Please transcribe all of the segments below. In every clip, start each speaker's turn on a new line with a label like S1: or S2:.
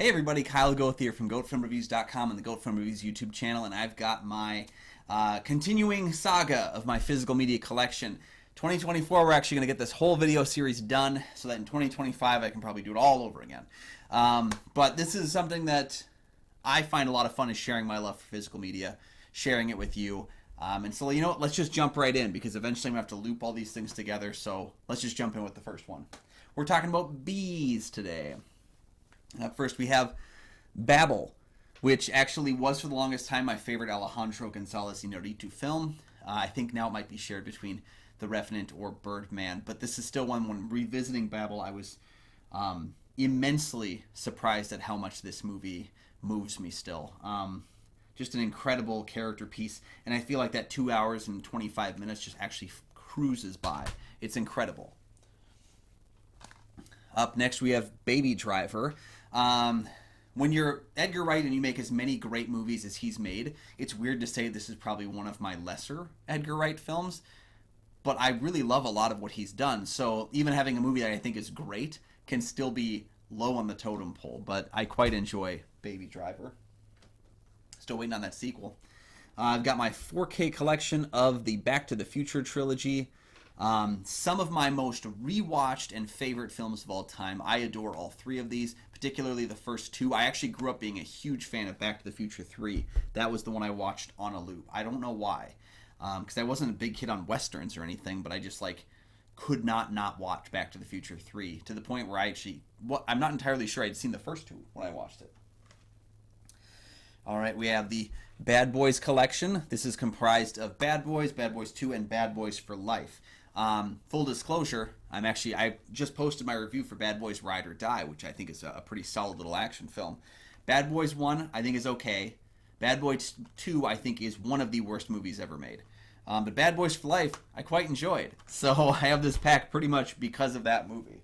S1: Hey everybody, Kyle Goethe here from GoatFilmReviews.com and the Goat Film Reviews YouTube channel, and I've got my continuing saga of my physical media collection. 2024, we're actually going to get this whole video series done so that in 2025 I can probably do it all over again. But this is something that I find a lot of fun, is sharing my love for physical media, sharing it with you. And so, you know what, let's just jump right in, because eventually I'm going to have to loop all these things together, so let's just jump in with the first one. We're talking about bees today. First, we have Babel, which actually was for the longest time my favorite Alejandro González Iñárritu film. I think now it might be shared between The Revenant or Birdman, but this is still one. When revisiting Babel, I was immensely surprised at how much this movie moves me still. Just an incredible character piece, and I feel like that 2 hours and 25 minutes just actually cruises by. It's incredible. Up next, we have Baby Driver. When you're Edgar Wright and you make as many great movies as he's made, it's weird to say this is probably one of my lesser Edgar Wright films, but I really love a lot of what he's done. So even having a movie that I think is great can still be low on the totem pole, but I quite enjoy Baby Driver. Still waiting on that sequel. I've got my 4K collection of the Back to the Future trilogy. Some of my most rewatched and favorite films of all time. I adore all three of these, particularly the first two. I actually grew up being a huge fan of Back to the Future 3. That was the one I watched on a loop. I don't know why, because I wasn't a big kid on Westerns or anything, but I just could not watch Back to the Future 3, to the point where I'm not entirely sure I'd seen the first two when I watched it. All right, we have the Bad Boys collection. This is comprised of Bad Boys, Bad Boys 2, and Bad Boys for Life. Full disclosure, I just posted my review for Bad Boys Ride or Die, which I think is a pretty solid little action film. Bad Boys 1, I think, is okay. Bad Boys 2, I think, is one of the worst movies ever made. But Bad Boys for Life, I quite enjoyed. So I have this pack pretty much because of that movie.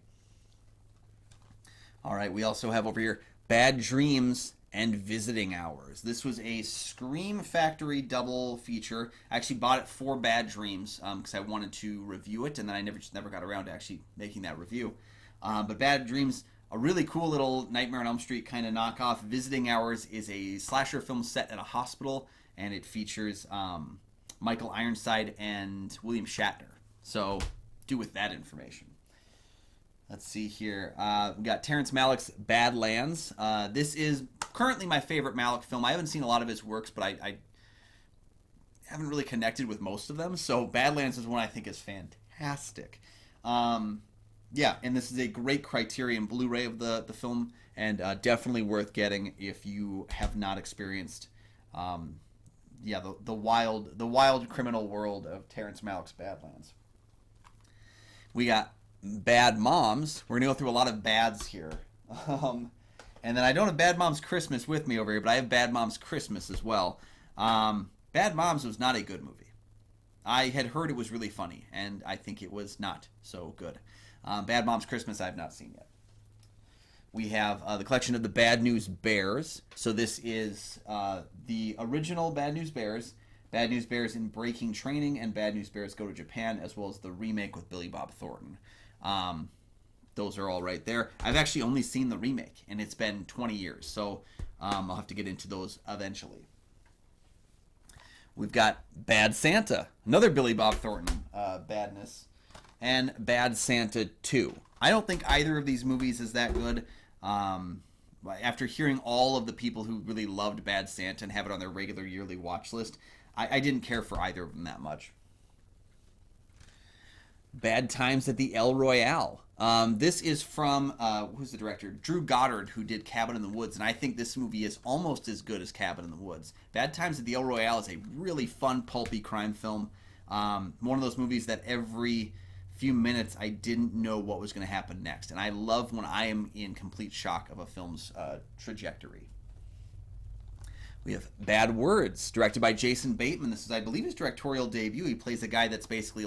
S1: All right, we also have over here Bad Dreams and Visiting Hours. This was a Scream Factory double feature. I actually bought it for Bad Dreams because I wanted to review it, and then I never got around to actually making that review. But Bad Dreams, a really cool little Nightmare on Elm Street kind of knockoff. Visiting Hours is a slasher film set at a hospital, and it features Michael Ironside and William Shatner. So do with that information. Let's see here. We got Terrence Malick's Badlands. This is currently my favorite Malick film. I haven't seen a lot of his works, but I haven't really connected with most of them. So Badlands is one I think is fantastic. Yeah, and this is a great Criterion Blu-ray of the film, and definitely worth getting if you have not experienced the wild criminal world of Terrence Malick's Badlands. We got Bad Moms. We're going to go through a lot of bads here. And then I don't have Bad Moms Christmas with me over here, but I have Bad Moms Christmas as well. Bad Moms was not a good movie. I had heard it was really funny, and I think it was not so good. Bad Moms Christmas I have not seen yet. We have the collection of the Bad News Bears. So this is the original Bad News Bears, Bad News Bears in Breaking Training, and Bad News Bears Go to Japan, as well as the remake with Billy Bob Thornton. Those are all right there. I've actually only seen the remake, and it's been 20 years, so I'll have to get into those eventually. We've got Bad Santa, another Billy Bob Thornton badness, and Bad Santa 2. I don't think either of these movies is that good. After hearing all of the people who really loved Bad Santa and have it on their regular yearly watch list, I didn't care for either of them that much. Bad Times at the El Royale. This is from, who's the director? Drew Goddard, who did Cabin in the Woods, and I think this movie is almost as good as Cabin in the Woods. Bad Times at the El Royale is a really fun, pulpy crime film. One of those movies that every few minutes I didn't know what was going to happen next, and I love when I am in complete shock of a film's trajectory. We have Bad Words, directed by Jason Bateman. This is, I believe, his directorial debut. He plays a guy that's basically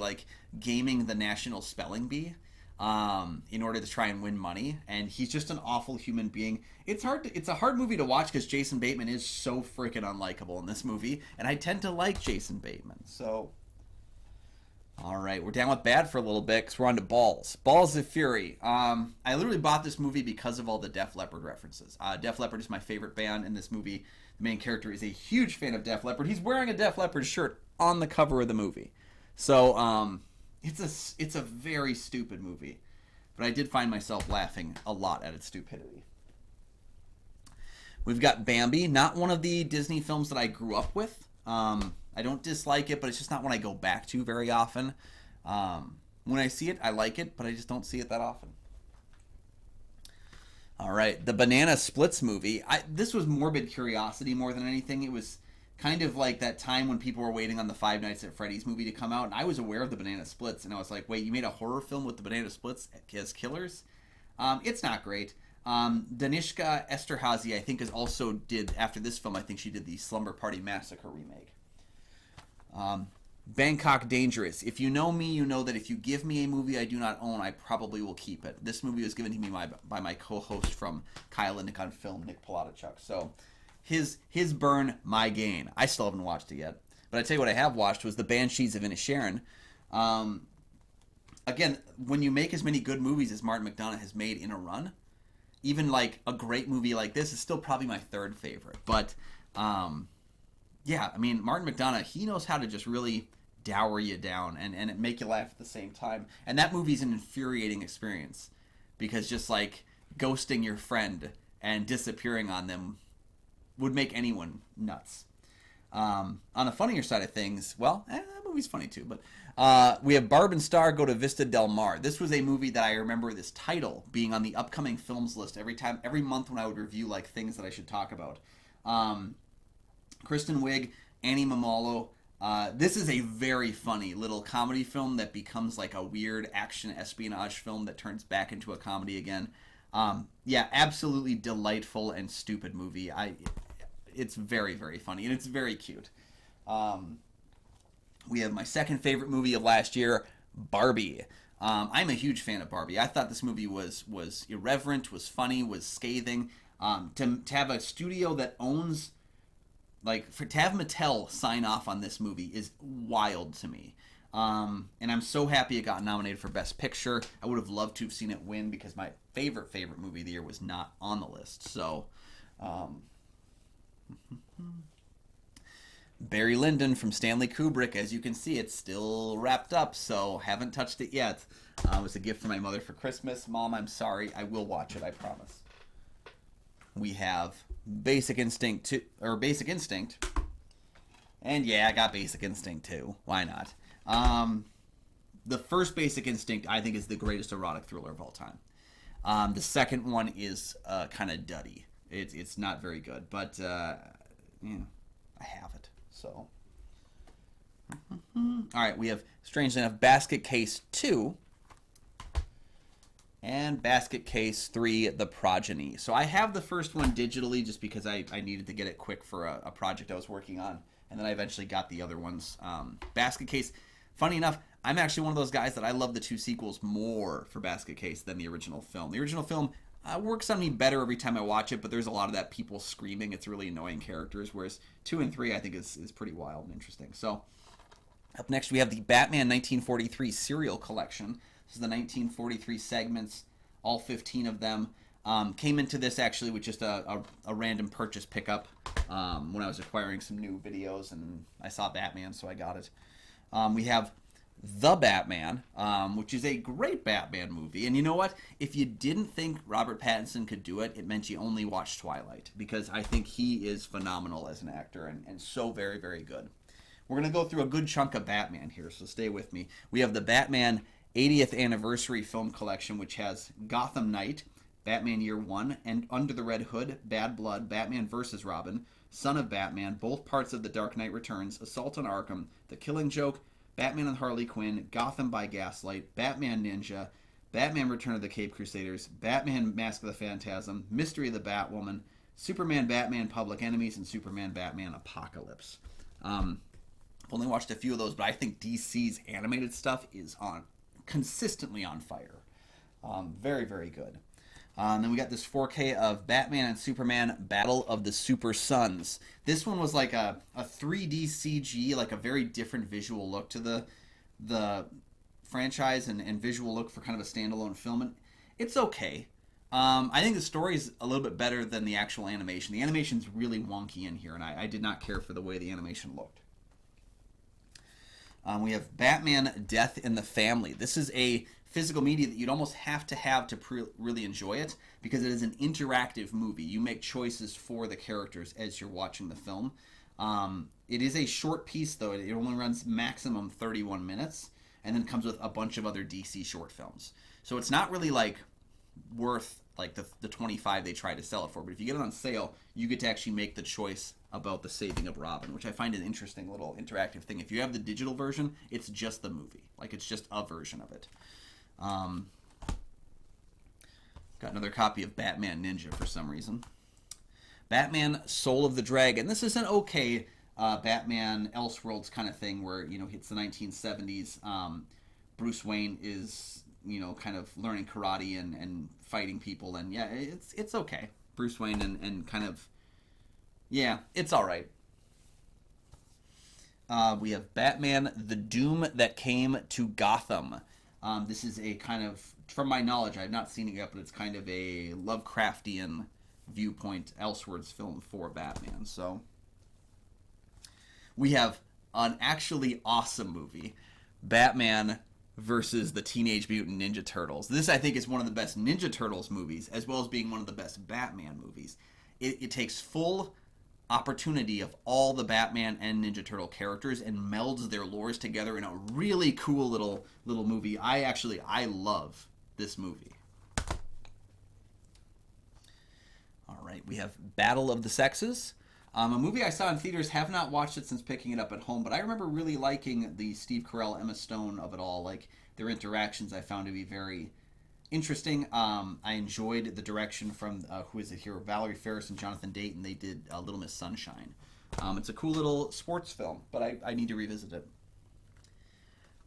S1: gaming the National Spelling Bee in order to try and win money, and he's just an awful human being. It's a hard movie to watch because Jason Bateman is so freaking unlikable in this movie, and I tend to like Jason Bateman. So All right, we're down with bad for a little bit because we're on to Balls. Balls of Fury. I literally bought this movie because of all the Def Leppard references. Def Leppard is my favorite band in this movie. The main character is a huge fan of Def Leppard. He's wearing a Def Leppard shirt on the cover of the movie. So it's a very stupid movie, but I did find myself laughing a lot at its stupidity. We've got Bambi, not one of the Disney films that I grew up with. I don't dislike it, but it's just not one I go back to very often. When I see it, I like it, but I just don't see it that often. All right, the Banana Splits movie. This was morbid curiosity more than anything. It was kind of like that time when people were waiting on the Five Nights at Freddy's movie to come out, and I was aware of the Banana Splits, and I was like, wait, you made a horror film with the Banana Splits as killers? It's not great. Danishka Esterhazy, I think, is also did, after this film, I think she did the Slumber Party Massacre remake. Bangkok Dangerous. If you know me, you know that if you give me a movie I do not own, I probably will keep it. This movie was given to me by my co-host from Kyle and Nick on Film, Nick Palatichuk. So his burn, my gain. I still haven't watched it yet. But I tell you what I have watched was The Banshees of Inisherin. Again, when you make as many good movies as Martin McDonagh has made in a run, even like a great movie like this is still probably my third favorite. But yeah, I mean, Martin McDonagh, he knows how to just really dour you down and make you laugh at the same time. And that movie's an infuriating experience because just like ghosting your friend and disappearing on them would make anyone nuts. On the funnier side of things, well, that movie's funny too, but we have Barb and Star Go to Vista Del Mar. This was a movie that I remember this title being on the upcoming films list every month when I would review like things that I should talk about. Kristen Wiig, Annie Mamalo. This is a very funny little comedy film that becomes like a weird action espionage film that turns back into a comedy again. Yeah, absolutely delightful and stupid movie. It's very, very funny, and it's very cute. We have my second favorite movie of last year, Barbie. I'm a huge fan of Barbie. I thought this movie was irreverent, was funny, was scathing. To have a studio that owns, to have Mattel sign off on this movie is wild to me. And I'm so happy it got nominated for Best Picture. I would have loved to have seen it win because my favorite movie of the year was not on the list. So, Barry Lyndon from Stanley Kubrick. As you can see, it's still wrapped up, so haven't touched it yet. It was a gift from my mother for Christmas. Mom, I'm sorry. I will watch it, I promise. We have Basic Instinct. And yeah, I got Basic Instinct too. Why not? The first Basic Instinct, I think, is the greatest erotic thriller of all time. The second one is kind of duddy. It's not very good, but I have it. So, all right, we have, strangely enough, Basket Case 2 and Basket Case 3, The Progeny. So I have the first one digitally just because I needed to get it quick for a project I was working on, and then I eventually got the other ones. Basket Case, funny enough, I'm actually one of those guys that I love the two sequels more for Basket Case than the original film. The original film works on me better every time I watch it, but there's a lot of that people screaming. It's really annoying characters, whereas 2 and 3 I think is pretty wild and interesting. So up next we have the Batman 1943 serial collection. This is the 1943 segments, all 15 of them. Came into this actually with just a random purchase pickup when I was acquiring some new videos, and I saw Batman, so I got it. We have The Batman, which is a great Batman movie. And you know what? If you didn't think Robert Pattinson could do it, it meant you only watched Twilight, because I think he is phenomenal as an actor and so very, very good. We're going to go through a good chunk of Batman here, so stay with me. We have the Batman 80th Anniversary Film Collection, which has Gotham Knight, Batman Year One, and Under the Red Hood, Bad Blood, Batman vs. Robin, Son of Batman, both parts of The Dark Knight Returns, Assault on Arkham, The Killing Joke, Batman and Harley Quinn, Gotham by Gaslight, Batman Ninja, Batman Return of the Cape Crusaders, Batman Mask of the Phantasm, Mystery of the Batwoman, Superman Batman Public Enemies, and Superman Batman Apocalypse. I've only watched a few of those, but I think DC's animated stuff is consistently on fire. Very, very good. Then we got this 4K of Batman and Superman Battle of the Super Sons. This one was like a 3D CG, like a very different visual look to the the franchise and visual look for kind of a standalone film, and it's okay. I think the story is a little bit better than the actual animation. The animation's really wonky in here, and I did not care for the way the animation looked. We have Batman Death in the Family. This is a physical media that you'd almost have to really enjoy it, because it is an interactive movie. You make choices for the characters as you're watching the film. It is a short piece, though. It only runs maximum 31 minutes, and then comes with a bunch of other DC short films. So it's not really like worth like the 25 they tried to sell it for. But if you get it on sale, you get to actually make the choice about the saving of Robin, which I find an interesting little interactive thing. If you have the digital version, it's just the movie. Like, it's just a version of it. Got another copy of Batman Ninja for some reason. Batman Soul of the Dragon. This is an okay Batman Elseworlds kind of thing where, it's the 1970s. Bruce Wayne is, kind of learning karate and fighting people. And yeah, it's okay. Bruce Wayne and kind of, yeah, it's all right. We have Batman The Doom That Came to Gotham. This is a kind of, from my knowledge, I've not seen it yet, but it's kind of a Lovecraftian viewpoint Elseworlds film for Batman. So we have an actually awesome movie, Batman versus the Teenage Mutant Ninja Turtles. This, I think, is one of the best Ninja Turtles movies, as well as being one of the best Batman movies. It takes full opportunity of all the Batman and Ninja Turtle characters and melds their lores together in a really cool little movie. I love this movie. All right, we have Battle of the Sexes. A movie I saw in theaters, have not watched it since picking it up at home, but I remember really liking the Steve Carell, Emma Stone of it all. Like, their interactions I found to be very interesting. I enjoyed the direction from, who is it here, Valerie Ferris and Jonathan Dayton. They did Little Miss Sunshine. It's a cool little sports film, but I need to revisit it.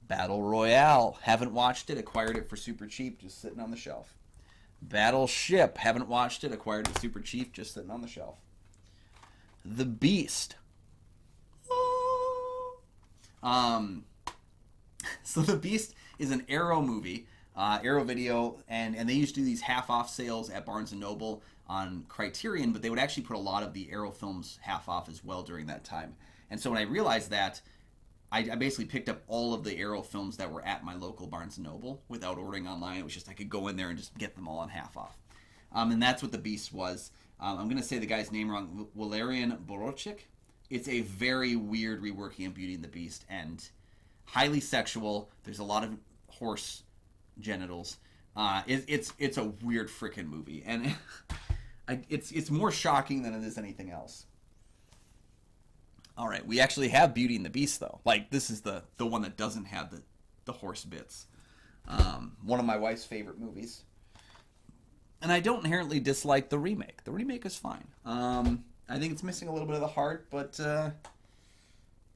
S1: Battle Royale. Haven't watched it, acquired it for super cheap, just sitting on the shelf. Battleship. Haven't watched it, acquired it super cheap, just sitting on the shelf. The Beast. So The Beast is an Arrow movie, Arrow Video, and they used to do these half-off sales at Barnes & Noble on Criterion, but they would actually put a lot of the Arrow films half-off as well during that time. And so when I realized that, I basically picked up all of the Arrow films that were at my local Barnes & Noble without ordering online. It was just I could go in there and just get them all on half-off. And that's what The Beast was. I'm going to say the guy's name wrong, Walerian Borowczyk. It's a very weird reworking of Beauty and the Beast, and highly sexual. There's a lot of horse genitals. It's a weird freaking movie, and it's more shocking than it is anything else. All right, we actually have Beauty and the Beast, though. Like, this is the one that doesn't have the horse bits. One of my wife's favorite movies. And I don't inherently dislike the remake. The remake is fine. I think it's missing a little bit of the heart, but yeah,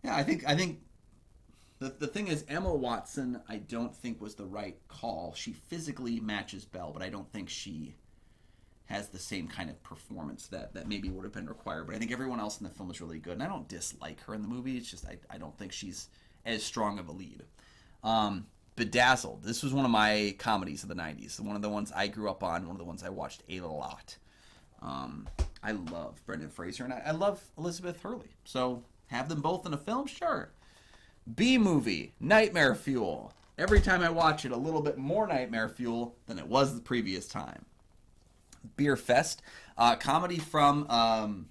S1: I think the thing is, Emma Watson, I don't think was the right call. She physically matches Belle, but I don't think she has the same kind of performance that maybe would have been required. But I think everyone else in the film is really good, and I don't dislike her in the movie. It's just I don't think she's as strong of a lead. Bedazzled. This was one of my comedies of the 90s. One of the ones I grew up on, one of the ones I watched a lot. I love Brendan Fraser, and I love Elizabeth Hurley. So have them both in a film? Sure. B-movie, Nightmare Fuel. Every time I watch it, a little bit more Nightmare Fuel than it was the previous time. Beer Fest, comedy from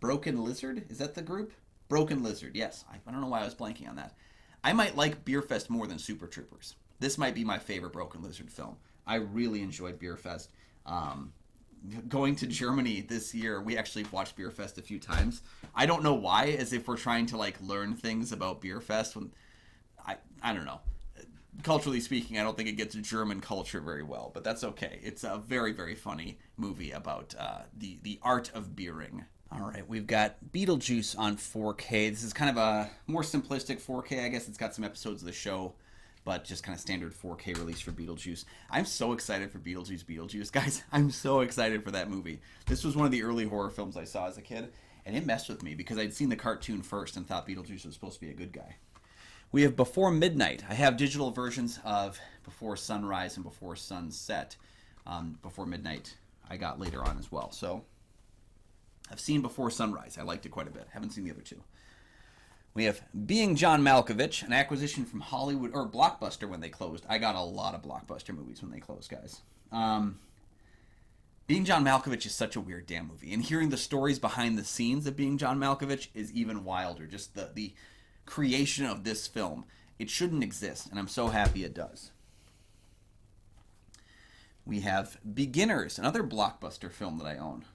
S1: Broken Lizard. Is that the group? Broken Lizard, yes. I don't know why I was blanking on that. I might like Beer Fest more than Super Troopers. This might be my favorite Broken Lizard film. I really enjoyed Beer Fest. Going to Germany this year, we actually watched Beer Fest a few times. I don't know why, as if we're trying to like learn things about Beer Fest. When I don't know. Culturally speaking, I don't think it gets German culture very well, but that's okay. It's a very, very funny movie about the art of beering. All right, we've got Beetlejuice on 4K. This is kind of a more simplistic 4K, I guess. It's got some episodes of the show, but just kind of standard 4K release for Beetlejuice. I'm so excited for Beetlejuice, guys. I'm so excited for that movie. This was one of the early horror films I saw as a kid, and it messed with me because I'd seen the cartoon first and thought Beetlejuice was supposed to be a good guy. We have Before Midnight. I have digital versions of Before Sunrise and Before Sunset. Before Midnight I got later on as well. So I've seen Before Sunrise. I liked it quite a bit. Haven't seen the other two. We have Being John Malkovich, an acquisition from Hollywood, or Blockbuster when they closed. I got a lot of Blockbuster movies when they closed, guys. Being John Malkovich is such a weird damn movie. And hearing the stories behind the scenes of Being John Malkovich is even wilder. Just the creation of this film. It shouldn't exist, and I'm so happy it does. We have Beginners, another Blockbuster film that I own.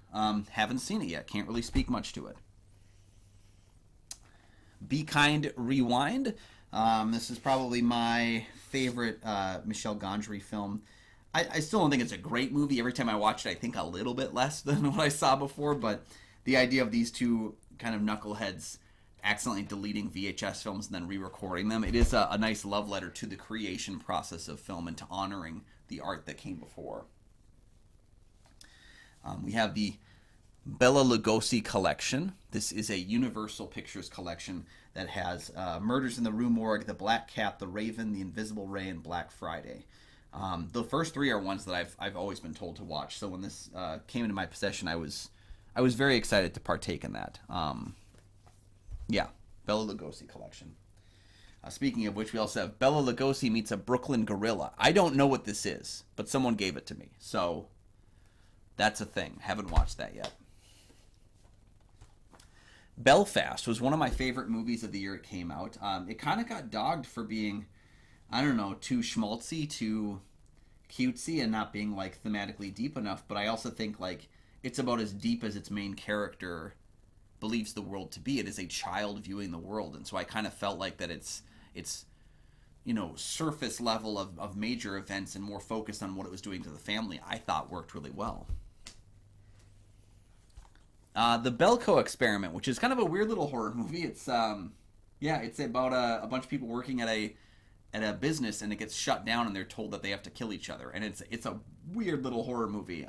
S1: Haven't seen it yet. Can't really speak much to it. Be Kind, Rewind. This is probably my favorite Michel Gondry film. I still don't think it's a great movie. Every time I watch it, I think a little bit less than what I saw before, but the idea of these two kind of knuckleheads accidentally deleting VHS films and then re-recording them, it is a nice love letter to the creation process of film and to honoring the art that came before. We have the Bela Lugosi collection. This is a Universal Pictures collection that has Murders in the Rue Morgue, The Black Cat, The Raven, The Invisible Ray, and Black Friday. The first three are ones that I've always been told to watch. So when this came into my possession, I was very excited to partake in that. Yeah, Bela Lugosi collection. Speaking of which, we also have Bela Lugosi Meets a Brooklyn Gorilla. I don't know what this is, but someone gave it to me. So that's a thing. Haven't watched that yet. Belfast was one of my favorite movies of the year it came out. It kind of got dogged for being, I don't know, too schmaltzy, too cutesy, and not being like thematically deep enough. But I also think like it's about as deep as its main character believes the world to be. It is a child viewing the world, and so I kind of felt like that it's you know, surface level of major events and more focused on what it was doing to the family, I thought worked really well. The Belko Experiment, which is kind of a weird little horror movie. It's it's about a bunch of people working at a business, and it gets shut down, and they're told that they have to kill each other, and it's a weird little horror movie.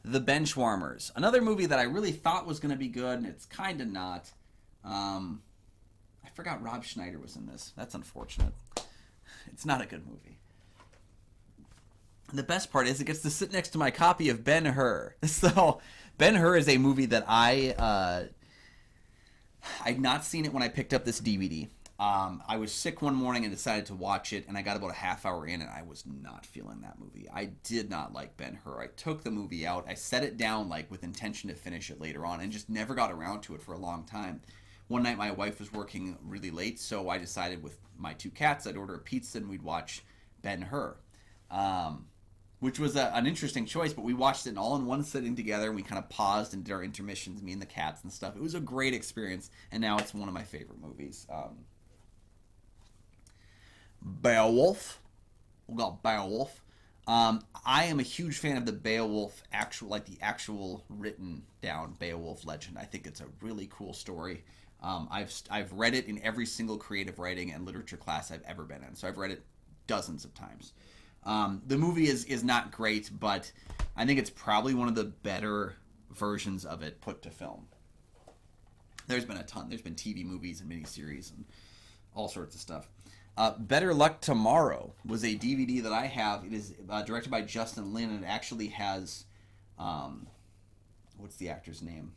S1: The Benchwarmers, another movie that I really thought was going to be good, and it's kind of not. I forgot Rob Schneider was in this. That's unfortunate. It's not a good movie. The best part is it gets to sit next to my copy of Ben-Hur. So Ben-Hur is a movie that I'd not seen it when I picked up this DVD. I was sick one morning and decided to watch it, and I got about a half hour in, and I was not feeling that movie. I did not like Ben-Hur. I took the movie out. I set it down like with intention to finish it later on, and just never got around to it for a long time. One night my wife was working really late, so I decided with my two cats I'd order a pizza and we'd watch Ben-Hur. Which was an interesting choice, but we watched it all in one sitting together, and we kind of paused and did our intermissions, me and the cats and stuff. It was a great experience, and now it's one of my favorite movies. Beowulf. We got Beowulf. I am a huge fan of the Beowulf the actual written down Beowulf legend. I think it's a really cool story. I've read it in every single creative writing and literature class I've ever been in, so I've read it dozens of times. The movie is not great, but I think it's probably one of the better versions of it put to film. There's been a ton. There's been TV movies and miniseries and all sorts of stuff. Better Luck Tomorrow was a DVD that I have. It is directed by Justin Lin, and it actually has, what's the actor's name?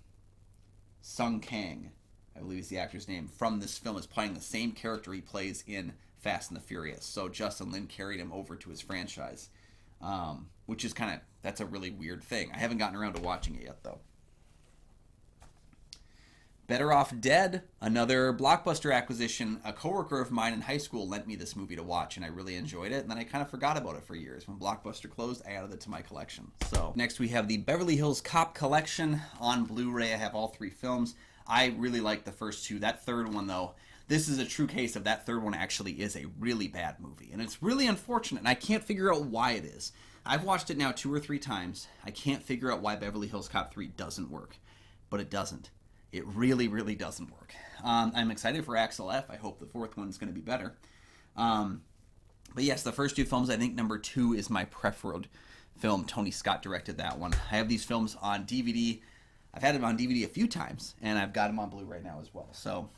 S1: Sung Kang, I believe is the actor's name, from this film, is playing the same character he plays in Fast and the Furious. So Justin Lin carried him over to his franchise, which is that's a really weird thing. I haven't gotten around to watching it yet, though. Better Off Dead, another Blockbuster acquisition. A coworker of mine in high school lent me this movie to watch, and I really enjoyed it, and then I kind of forgot about it for years. When Blockbuster closed, I added it to my collection. So next we have the Beverly Hills Cop collection on Blu-ray. I have all three films. I really like the first two. That third one, though, this is a true case of that third one actually is a really bad movie, and it's really unfortunate, and I can't figure out why it is. I've watched it now 2 or 3 times. I can't figure out why Beverly Hills Cop 3 doesn't work, but it doesn't. It really, really doesn't work. I'm excited for Axel F. I hope the fourth one's going to be better. But yes, the first 2 films, I think number 2 is my preferred film. Tony Scott directed that one. I have these films on DVD. I've had him on DVD a few times, and I've got him on Blu-ray now as well. So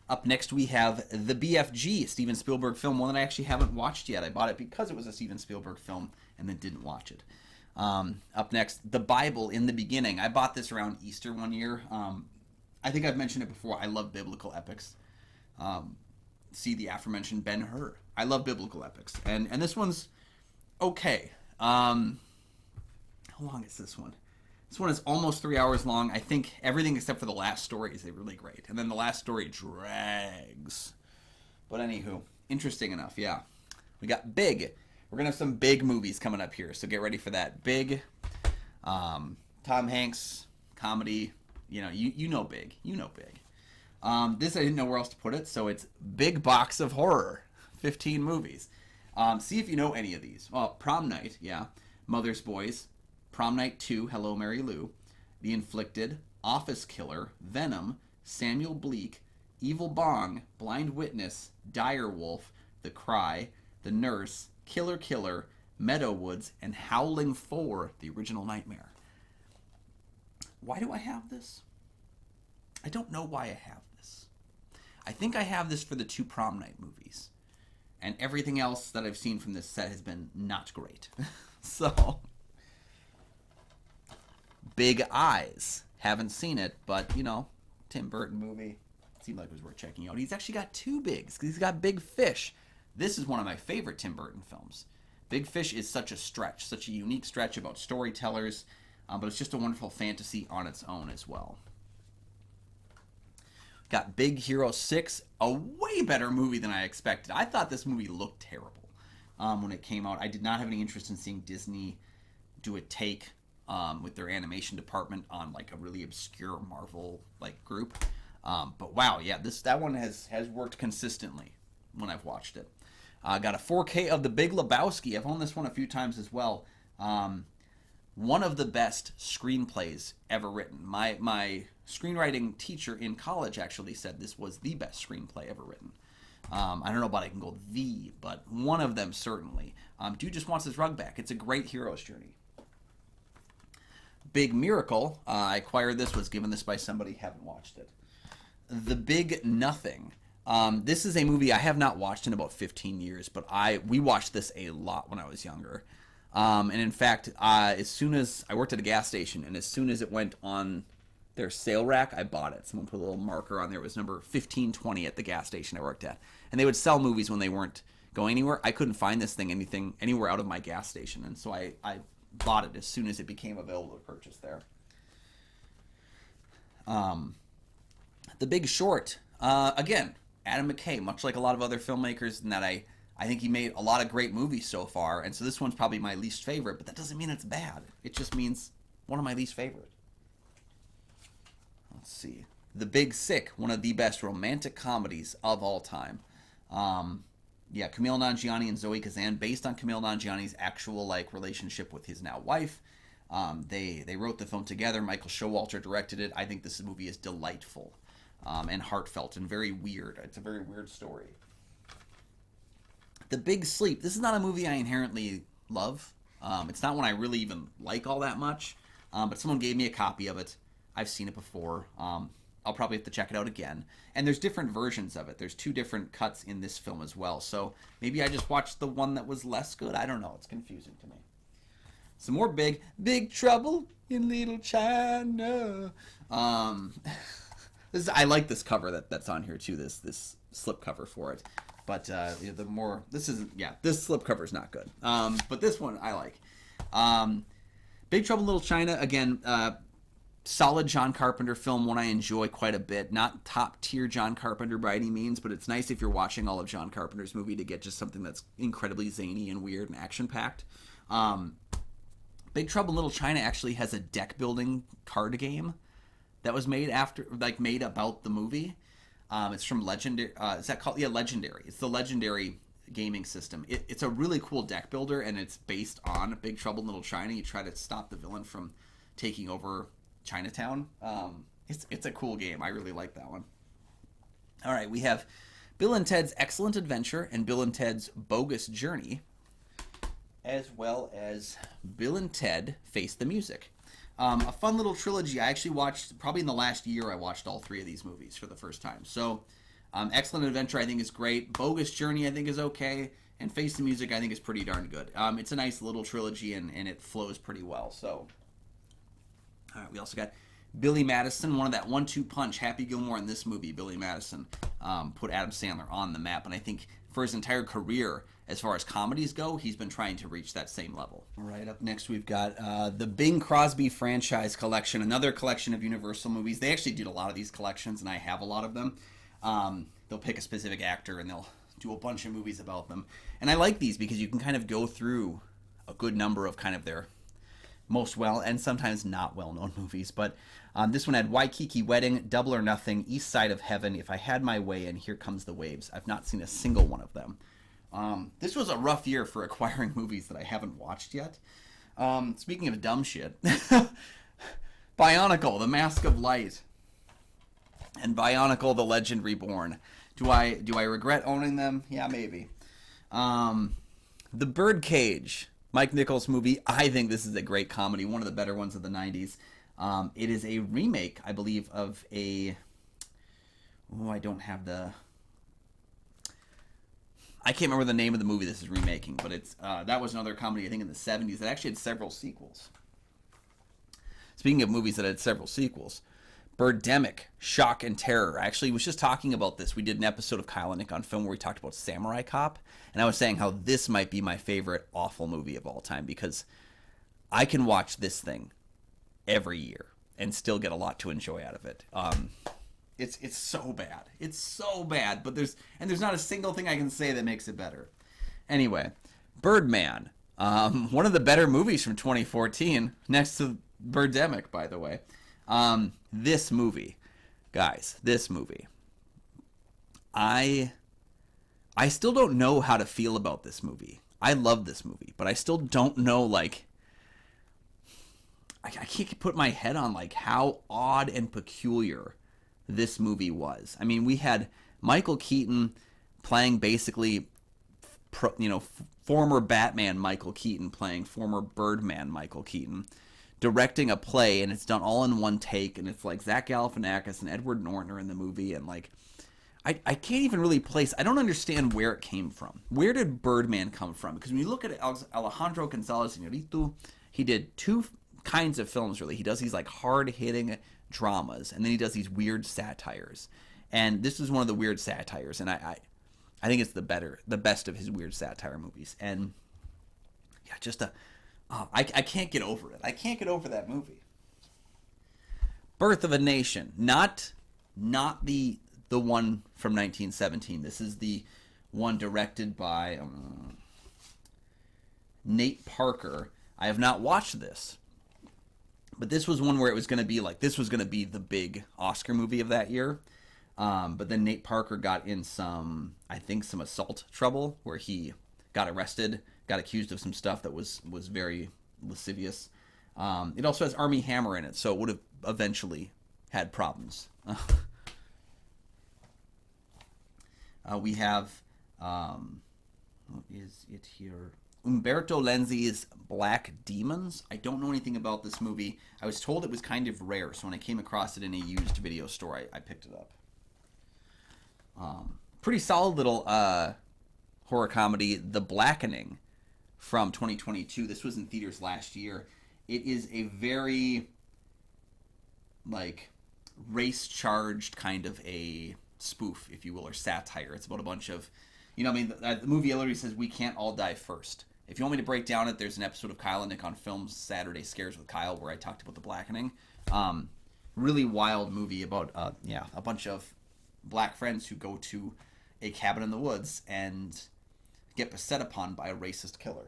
S1: up next we have The BFG, Steven Spielberg film, one that I actually haven't watched yet. I bought it because it was a Steven Spielberg film and then didn't watch it. Up next, The Bible in the Beginning. I bought this around Easter one year. I think I've mentioned it before. I love biblical epics. See the aforementioned Ben-Hur. I love biblical epics. And this one's okay. How long is this one? This one is almost 3 hours long. I think everything except for the last story is really great. And then the last story drags. But anywho, interesting enough, yeah. We got Big. We're going to have some big movies coming up here, so get ready for that. Big, Tom Hanks, comedy, you know Big. You know Big. This I didn't know where else to put it, so it's Big Box of Horror, 15 movies. See if you know any of these. Well, Prom Night, yeah. Mother's Boys, Prom Night 2, Hello, Mary Lou, The Inflicted, Office Killer, Venom, Samuel Bleak, Evil Bong, Blind Witness, Dire Wolf, The Cry, The Nurse, Killer Killer, Meadowwoods, and Howling 4, the original Nightmare. Why do I have this? I don't know why I have this. I think I have this for the 2 Prom Night movies. And everything else that I've seen from this set has been not great. So, Big Eyes. Haven't seen it, but, Tim Burton movie. Seemed like it was worth checking out. He's actually got 2 bigs. He's got Big Fish. This is one of my favorite Tim Burton films. Big Fish is such a stretch, such a unique stretch about storytellers, but it's just a wonderful fantasy on its own as well. Got Big Hero 6, a way better movie than I expected. I thought this movie looked terrible when it came out. I did not have any interest in seeing Disney do a take with their animation department on like a really obscure Marvel like group. But wow, yeah, that one has worked consistently when I've watched it. Got a 4K of The Big Lebowski. I've owned this one a few times as well. One of the best screenplays ever written. My screenwriting teacher in college actually said this was the best screenplay ever written. I don't know about I can go the, but one of them certainly. Dude just wants his rug back. It's a great hero's journey. Big Miracle. I acquired this, was given this by somebody, haven't watched it. The Big Nothing. This is a movie I have not watched in about 15 years, but we watched this a lot when I was younger. And in fact, as soon as I worked at a gas station, and as soon as it went on their sale rack, I bought it. Someone put a little marker on there. It was number 1520 at the gas station I worked at. And they would sell movies when they weren't going anywhere. I couldn't find this thing anywhere out of my gas station, and so I bought it as soon as it became available to purchase there. The Big Short. Again, Adam McKay, much like a lot of other filmmakers, in that I think he made a lot of great movies so far, and so this one's probably my least favorite, but that doesn't mean it's bad. It just means one of my least favorite. Let's see. The Big Sick, one of the best romantic comedies of all time. Kumail Nanjiani and Zoe Kazan, based on Kumail Nanjiani's actual relationship with his now wife. They wrote the film together. Michael Showalter directed it. I think this movie is delightful and heartfelt and very weird. It's a very weird story. The Big Sleep. This is not a movie I inherently love. It's not one I really even like all that much. But someone gave me a copy of it. I've seen it before. I'll probably have to check it out again. And there's different versions of it. There's 2 different cuts in this film as well. So maybe I just watched the one that was less good. I don't know. It's confusing to me. Some more Big Trouble in Little China. I like this cover that's on here too. This slip cover for it. But this slip cover is not good. But this one I like. Big Trouble in Little China, again, solid John Carpenter film, one I enjoy quite a bit. Not top tier John Carpenter by any means, but it's nice if you're watching all of John Carpenter's movie to get just something that's incredibly zany and weird and action packed. Big Trouble in Little China actually has a deck building card game that was made about the movie. It's from Legendary. Is that called? Yeah, Legendary. It's the Legendary gaming system. It's a really cool deck builder, and it's based on Big Trouble in Little China. You try to stop the villain from taking over Chinatown. It's a cool game. I really like that one. All right, we have Bill and Ted's Excellent Adventure and Bill and Ted's Bogus Journey, as well as Bill and Ted Face the Music. A fun little trilogy. I actually watched, probably in the last year, I watched all three of these movies for the first time. So, Excellent Adventure, I think, is great. Bogus Journey, I think, is okay. And Face the Music, I think, is pretty darn good. It's a nice little trilogy, and it flows pretty well. So, all right, we also got Billy Madison, one of that 1-2 punch. Happy Gilmore in this movie, Billy Madison, put Adam Sandler on the map. And I think for his entire career, as far as comedies go, he's been trying to reach that same level. All right, up next we've got the Bing Crosby franchise collection, another collection of Universal movies. They actually did a lot of these collections, and I have a lot of them. They'll pick a specific actor, and they'll do a bunch of movies about them. And I like these because you can kind of go through a good number of kind of their most well and sometimes not well-known movies. But this one had Waikiki Wedding, Double or Nothing, East Side of Heaven, If I Had My Way, and Here Comes the Waves. I've not seen a single one of them. This was a rough year for acquiring movies that I haven't watched yet. Speaking of dumb shit, Bionicle, The Mask of Light, and Bionicle, The Legend Reborn. Do I regret owning them? Yeah, maybe. The Birdcage, Mike Nichols movie. I think this is a great comedy, one of the better ones of the 90s. It is a remake, I believe, of a... Oh, I don't have the... I can't remember the name of the movie this is remaking, but it's that was another comedy, I think, in the 70s. It actually had several sequels. Speaking of movies that had several sequels, Birdemic, Shock and Terror. I actually was just talking about this. We did an episode of Kyle and Nick on Film where we talked about Samurai Cop, and I was saying how this might be my favorite awful movie of all time because I can watch this thing every year and still get a lot to enjoy out of it. It's so bad. It's so bad, but there's not a single thing I can say that makes it better. Anyway, Birdman, one of the better movies from 2014, next to Birdemic, by the way. This movie, guys, this movie. I still don't know how to feel about this movie. I love this movie, but I still don't know, like, I can't put my head on, like, how odd and peculiar this movie was. I mean, we had Michael Keaton playing basically, former Batman Michael Keaton playing former Birdman Michael Keaton, directing a play, and it's done all in one take, and it's like Zach Galifianakis and Edward Norton are in the movie, and like, I can't even really place, I don't understand where it came from. Where did Birdman come from? Because when you look at Alejandro González Iñárritu, he did two kinds of films, really. He does these like hard-hitting dramas, and then he does these weird satires. And this is one of the weird satires, and I think it's the best of his weird satire movies. And yeah, just I can't get over it. I can't get over that movie. Birth of a Nation, not the one from 1917. This is the one directed by Nate Parker. I have not watched this, but this was one where it was going to be like, this was going to be the big Oscar movie of that year. But then Nate Parker got in some assault trouble where he got arrested, got accused of some stuff that was very lascivious. It also has Armie Hammer in it, so it would have eventually had problems. We have, what is it here? Umberto Lenzi's Black Demons. I don't know anything about this movie. I was told it was kind of rare, so when I came across it in a used video store, I picked it up. Pretty solid little horror comedy, The Blackening, from 2022. This was in theaters last year. It is a very, like, race-charged kind of a spoof, if you will, or satire. It's about a bunch of, the movie literally says, we can't all die first. If you want me to break down it, there's an episode of Kyle and Nick on Film's Saturday Scares with Kyle where I talked about The Blackening. Really wild movie about, a bunch of black friends who go to a cabin in the woods and get beset upon by a racist killer.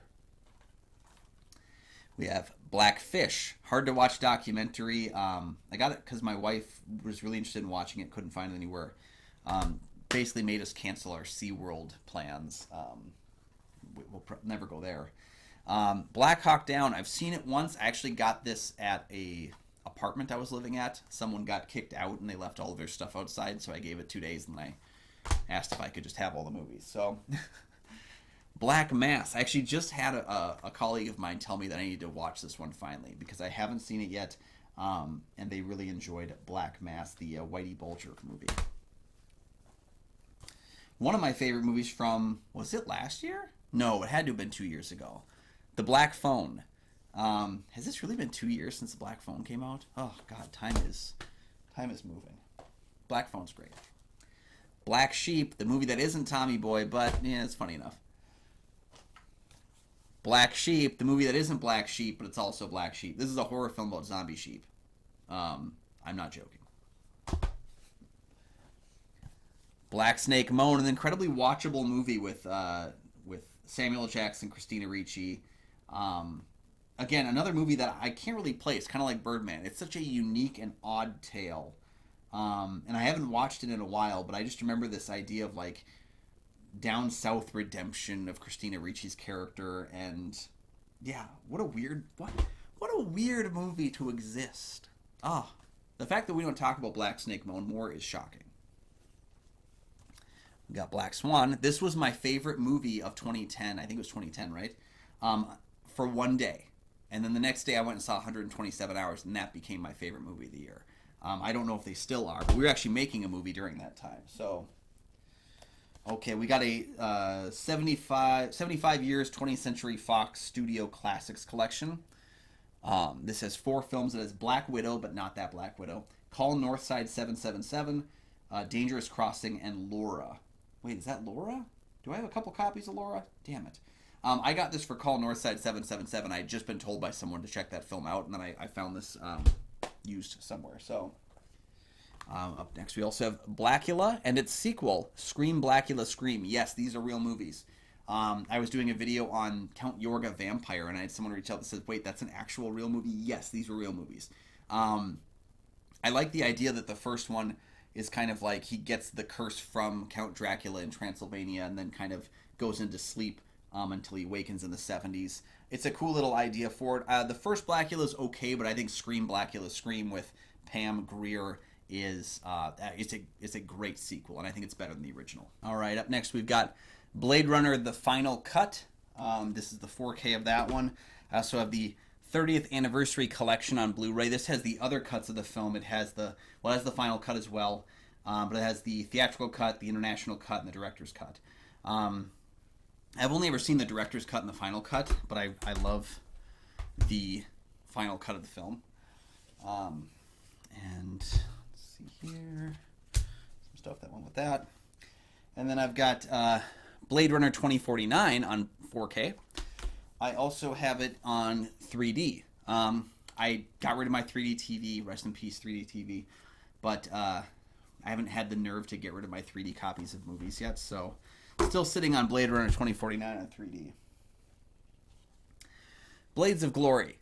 S1: We have Blackfish, hard to watch documentary. I got it because my wife was really interested in watching it, couldn't find it anywhere. Basically made us cancel our SeaWorld plans. We'll never go there. Black Hawk Down, I've seen it once. I actually got this at a apartment I was living at. Someone got kicked out and they left all of their stuff outside, so I gave it 2 days and I asked if I could just have all the movies. So Black Mass. I actually just had a colleague of mine tell me that I need to watch this one finally because I haven't seen it yet, and they really enjoyed Black Mass, the Whitey Bulger movie. One of my favorite movies from, was it last year? No, it had to have been 2 years ago. The Black Phone. Has this really been 2 years since the Black Phone came out? Oh God, time is moving. Black Phone's great. Black Sheep, the movie that isn't Tommy Boy, but yeah, it's funny enough. Black Sheep, the movie that isn't Black Sheep, but it's also Black Sheep. This is a horror film about zombie sheep. I'm not joking. Black Snake Moan, an incredibly watchable movie with Samuel L. Jackson, Christina Ricci. Again, another movie that I can't really place, kind of like Birdman. It's such a unique and odd tale. And I haven't watched it in a while, but I just remember this idea of like down south redemption of Christina Ricci's character, and yeah, what a weird movie to exist. Ah, the fact that we don't talk about Black Snake Moan more is shocking. We got Black Swan. This was my favorite movie of 2010. I think it was 2010, right? For one day. And then the next day I went and saw 127 Hours, and that became my favorite movie of the year. I don't know if they still are, but we were actually making a movie during that time. So, okay, we got a 75 years, 20th Century Fox Studio Classics collection. This has 4 films. It has Black Widow, but not that Black Widow. Call Northside 777, Dangerous Crossing, and Laura. Wait, is that Laura? Do I have a couple copies of Laura? Damn it. I got this for Call Northside 777. I had just been told by someone to check that film out, and then I found this used somewhere. So, up next we also have Blackula and its sequel, Scream Blackula Scream. Yes, these are real movies. I was doing a video on Count Yorga Vampire, and I had someone reach out that said, wait, that's an actual real movie? Yes, these were real movies. I like the idea that the first one is kind of like he gets the curse from Count Dracula in Transylvania and then kind of goes into sleep until he awakens in the 70s. It's a cool little idea for it. The first Blackula is okay, but I think Scream Blackula Scream with Pam Grier is it's a great sequel, and I think it's better than the original. All right, up next we've got Blade Runner: The Final Cut. This is the 4K of that one. I also have the 30th anniversary collection on Blu-ray. This has the other cuts of the film. It has the final cut as well, but it has the theatrical cut, the international cut, and the director's cut. I've only ever seen the director's cut and the final cut, but I love the final cut of the film. And let's see here, some stuff that went with that. And then I've got Blade Runner 2049 on 4K. I also have it on 3D. I got rid of my 3D TV, rest in peace 3D TV, but I haven't had the nerve to get rid of my 3D copies of movies yet, so still sitting on Blade Runner 2049 on 3D. Blades of Glory.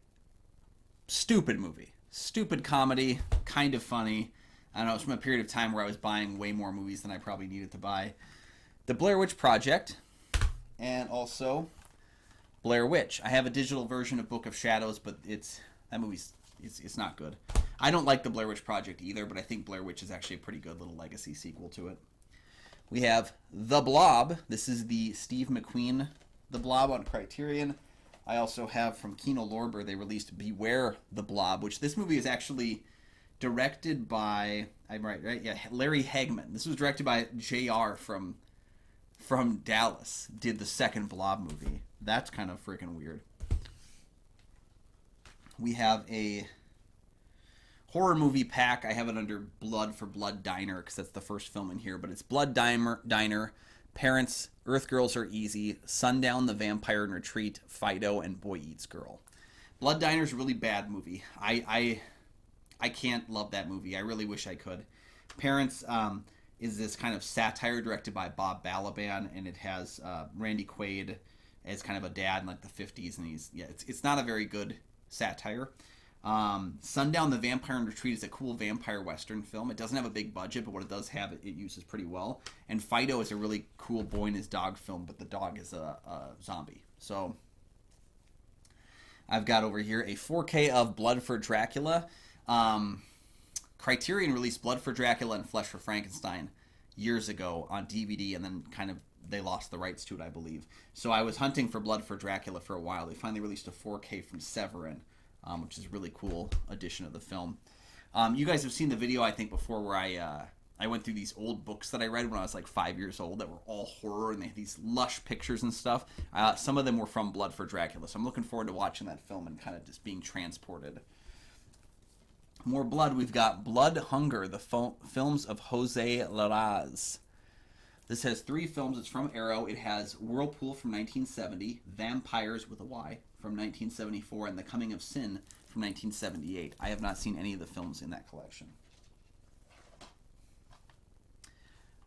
S1: Stupid movie. Stupid comedy, kind of funny. I don't know, it's from a period of time where I was buying way more movies than I probably needed to buy. The Blair Witch Project, and also Blair Witch. I have a digital version of Book of Shadows, but it's not good. I don't like the Blair Witch Project either, but I think Blair Witch is actually a pretty good little legacy sequel to it. We have The Blob. This is the Steve McQueen The Blob on Criterion. I also have from Kino Lorber, they released Beware the Blob, which this movie is actually directed by, I'm right? Yeah, Larry Hagman. This was directed by JR from Dallas, did the second Blob movie. That's kind of freaking weird. We have a horror movie pack. I have it under Blood for Blood Diner because that's the first film in here, but it's Blood Diner, Parents, Earth Girls Are Easy, Sundown, The Vampire in Retreat, Fido, and Boy Eats Girl. Blood Diner's a really bad movie. I can't love that movie. I really wish I could. Parents is this kind of satire directed by Bob Balaban, and it has Randy Quaid as kind of a dad in like the 50s, and it's not a very good satire. Sundown, The Vampire in Retreat is a cool vampire western film. It doesn't have a big budget, but what it does have, it uses pretty well. And Fido is a really cool boy and his dog film, but the dog is a zombie. So I've got over here a 4K of Blood for Dracula. Criterion released Blood for Dracula and Flesh for Frankenstein years ago on DVD, and then kind of they lost the rights to it, I believe. So I was hunting for Blood for Dracula for a while. They finally released a 4K from Severin, which is a really cool addition of the film. You guys have seen the video, I think, before where I went through these old books that I read when I was like 5 years old that were all horror, and they had these lush pictures and stuff. Some of them were from Blood for Dracula, so I'm looking forward to watching that film and kind of just being transported. More blood. We've got Blood Hunger, the films of Jose Larraz. This has 3 films. It's from Arrow. It has Whirlpool from 1970, Vampires with a Y from 1974, and The Coming of Sin from 1978. I have not seen any of the films in that collection.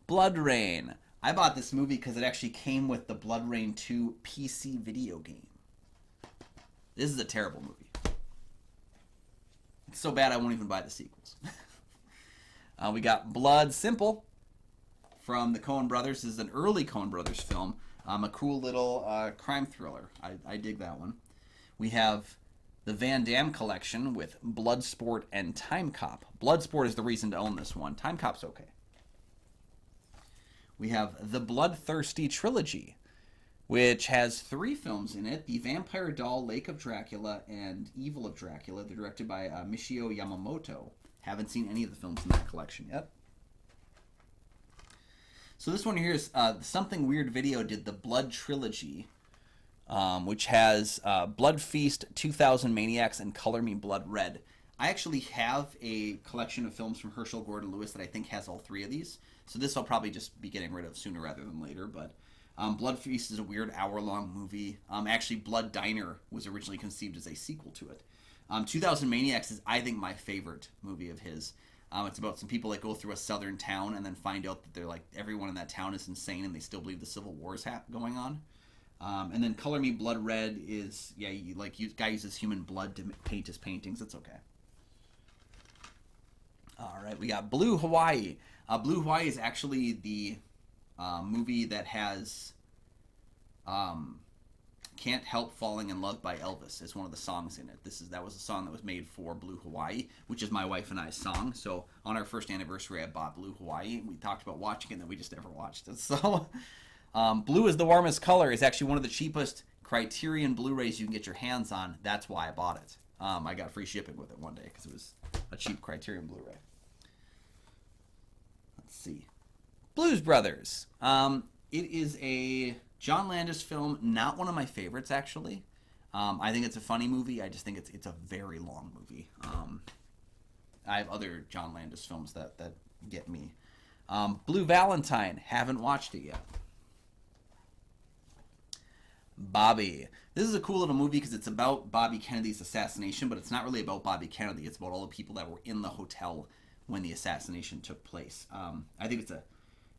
S1: Blood Rain. I bought this movie because it actually came with the Blood Rain 2 PC video game. This is a terrible movie. It's so bad I won't even buy the sequels. We got Blood Simple from the Coen Brothers. This is an early Coen Brothers film. A cool little crime thriller. I dig that one. We have the Van Damme collection with Bloodsport and Time Cop. Bloodsport is the reason to own this one. Time Cop's okay. We have the Bloodthirsty trilogy, which has 3 films in it. The Vampire Doll, Lake of Dracula, and Evil of Dracula. They're directed by Michio Yamamoto. Haven't seen any of the films in that collection yet. So this one here is Something Weird Video did the Blood Trilogy, which has Blood Feast, 2000 Maniacs, and Color Me Blood Red. I actually have a collection of films from Herschel Gordon Lewis that I think has all 3 of these. So this I'll probably just be getting rid of sooner rather than later. But Blood Feast is a weird hour-long movie. Actually, Blood Diner was originally conceived as a sequel to it. 2000 Maniacs is, I think, my favorite movie of his. It's about some people that go through a southern town and then find out that they're like everyone in that town is insane and they still believe the Civil War is going on. And then Color Me Blood Red is guy uses human blood to paint his paintings. It's okay. All right, we got Blue Hawaii. Blue Hawaii is actually the movie that has Can't Help Falling in Love by Elvis is one of the songs in it. That was a song that was made for Blue Hawaii, which is my wife and I's song. So on our first anniversary, I bought Blue Hawaii. We talked about watching it, and then we just never watched it. So Blue is the Warmest Color is actually one of the cheapest Criterion Blu-rays you can get your hands on. That's why I bought it. I got free shipping with it one day because it was a cheap Criterion Blu-ray. Let's see. Blues Brothers. It is a John Landis film, not one of my favorites, actually. I think it's a funny movie. I just think it's a very long movie. I have other John Landis films that get me. Blue Valentine. Haven't watched it yet. Bobby. This is a cool little movie because it's about Bobby Kennedy's assassination, but it's not really about Bobby Kennedy. It's about all the people that were in the hotel when the assassination took place. I think it's a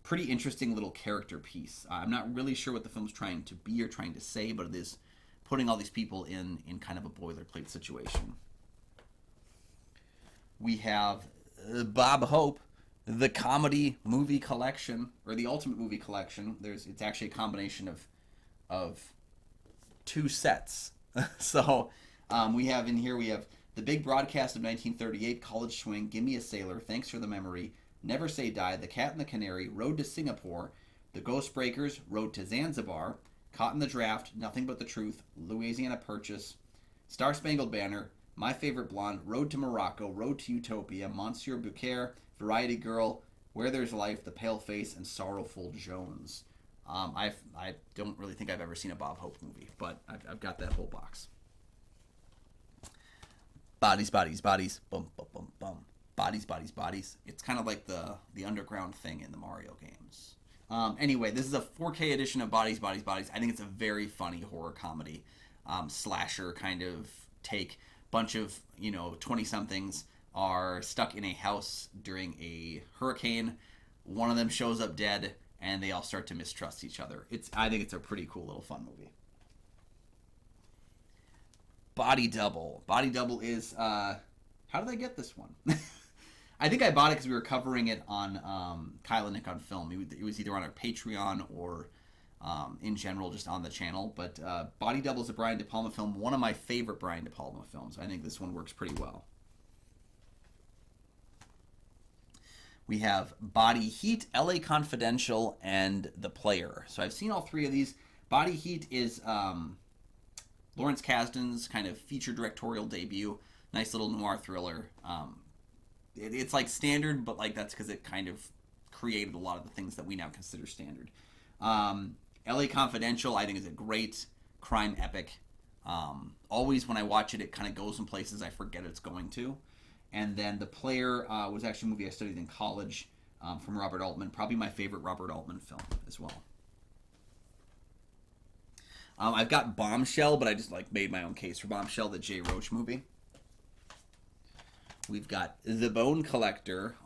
S1: pretty interesting little character piece. I'm not really sure what the film's trying to be or trying to say, but it is putting all these people in kind of a boilerplate situation. We have Bob Hope, the comedy movie collection, or the Ultimate Movie Collection. It's actually a combination of 2 sets. So we have The Big Broadcast of 1938, College Swing, Gimme a Sailor, Thanks for the Memory, Never Say Die, The Cat and the Canary, Road to Singapore, The Ghost Breakers, Road to Zanzibar, Caught in the Draft, Nothing But the Truth, Louisiana Purchase, Star Spangled Banner, My Favorite Blonde, Road to Morocco, Road to Utopia, Monsieur Bouquet, Variety Girl, Where There's Life, The Pale Face, and Sorrowful Jones. I don't really think I've ever seen a Bob Hope movie, but I've got that whole box. Bodies, bodies, bodies, bum, bum, bum, bum. Bodies, bodies, bodies. It's kind of like the underground thing in the Mario games. Anyway, this is a 4K edition of Bodies, Bodies, Bodies. I think it's a very funny horror comedy, slasher kind of take. Bunch of 20-somethings are stuck in a house during a hurricane. One of them shows up dead, and they all start to mistrust each other. I think it's a pretty cool little fun movie. Body Double. Body Double is how did I get this one? I think I bought it because we were covering it on Kyle and Nick on Film. It was either on our Patreon or in general just on the channel. But Body Double is a Brian De Palma film, one of my favorite Brian De Palma films. I think this one works pretty well. We have Body Heat, LA Confidential, and The Player. So I've seen all three of these. Body Heat is Lawrence Kasdan's kind of feature directorial debut. Nice little noir thriller. It's like standard, but like that's because it kind of created a lot of the things that we now consider standard. LA Confidential, I think, is a great crime epic. Always when I watch it, it kind of goes in places I forget it's going to. And then The Player was actually a movie I studied in college from Robert Altman. Probably my favorite Robert Altman film as well. I've got Bombshell, but I just like made my own case for Bombshell, the Jay Roach movie. We've got The Bone Collector.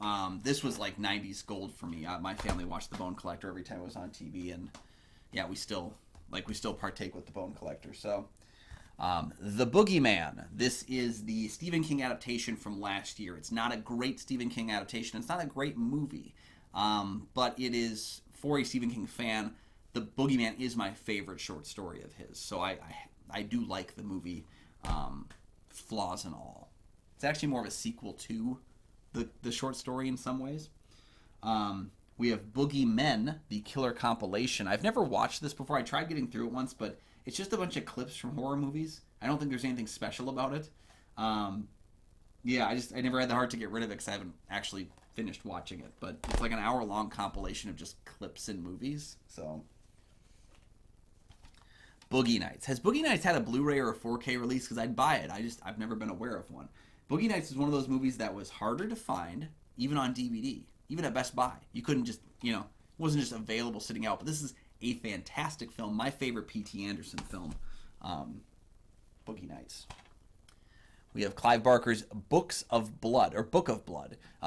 S1: This was like 90s gold for me. My family watched The Bone Collector every time it was on TV, and yeah, we still partake with The Bone Collector. So, The Boogeyman. This is the Stephen King adaptation from last year. It's not a great Stephen King adaptation. It's not a great movie, but it is, for a Stephen King fan, The Boogeyman is my favorite short story of his. So I do like the movie, flaws and all. It's actually more of a sequel to the short story in some ways. We have Boogeymen, the killer compilation. I've never watched this before. I tried getting through it once, but it's just a bunch of clips from horror movies. I don't think there's anything special about it. Yeah, I never had the heart to get rid of it because I haven't actually finished watching it. But it's like an hour-long compilation of just clips in movies. So, Boogie Nights. Has Boogie Nights had a Blu-ray or a 4K release? Because I'd buy it. I've never been aware of one. Boogie Nights is one of those movies that was harder to find, even on DVD, even at Best Buy. You couldn't just, it wasn't just available sitting out. But this is a fantastic film, my favorite P.T. Anderson film, Boogie Nights. We have Clive Barker's Book of Blood.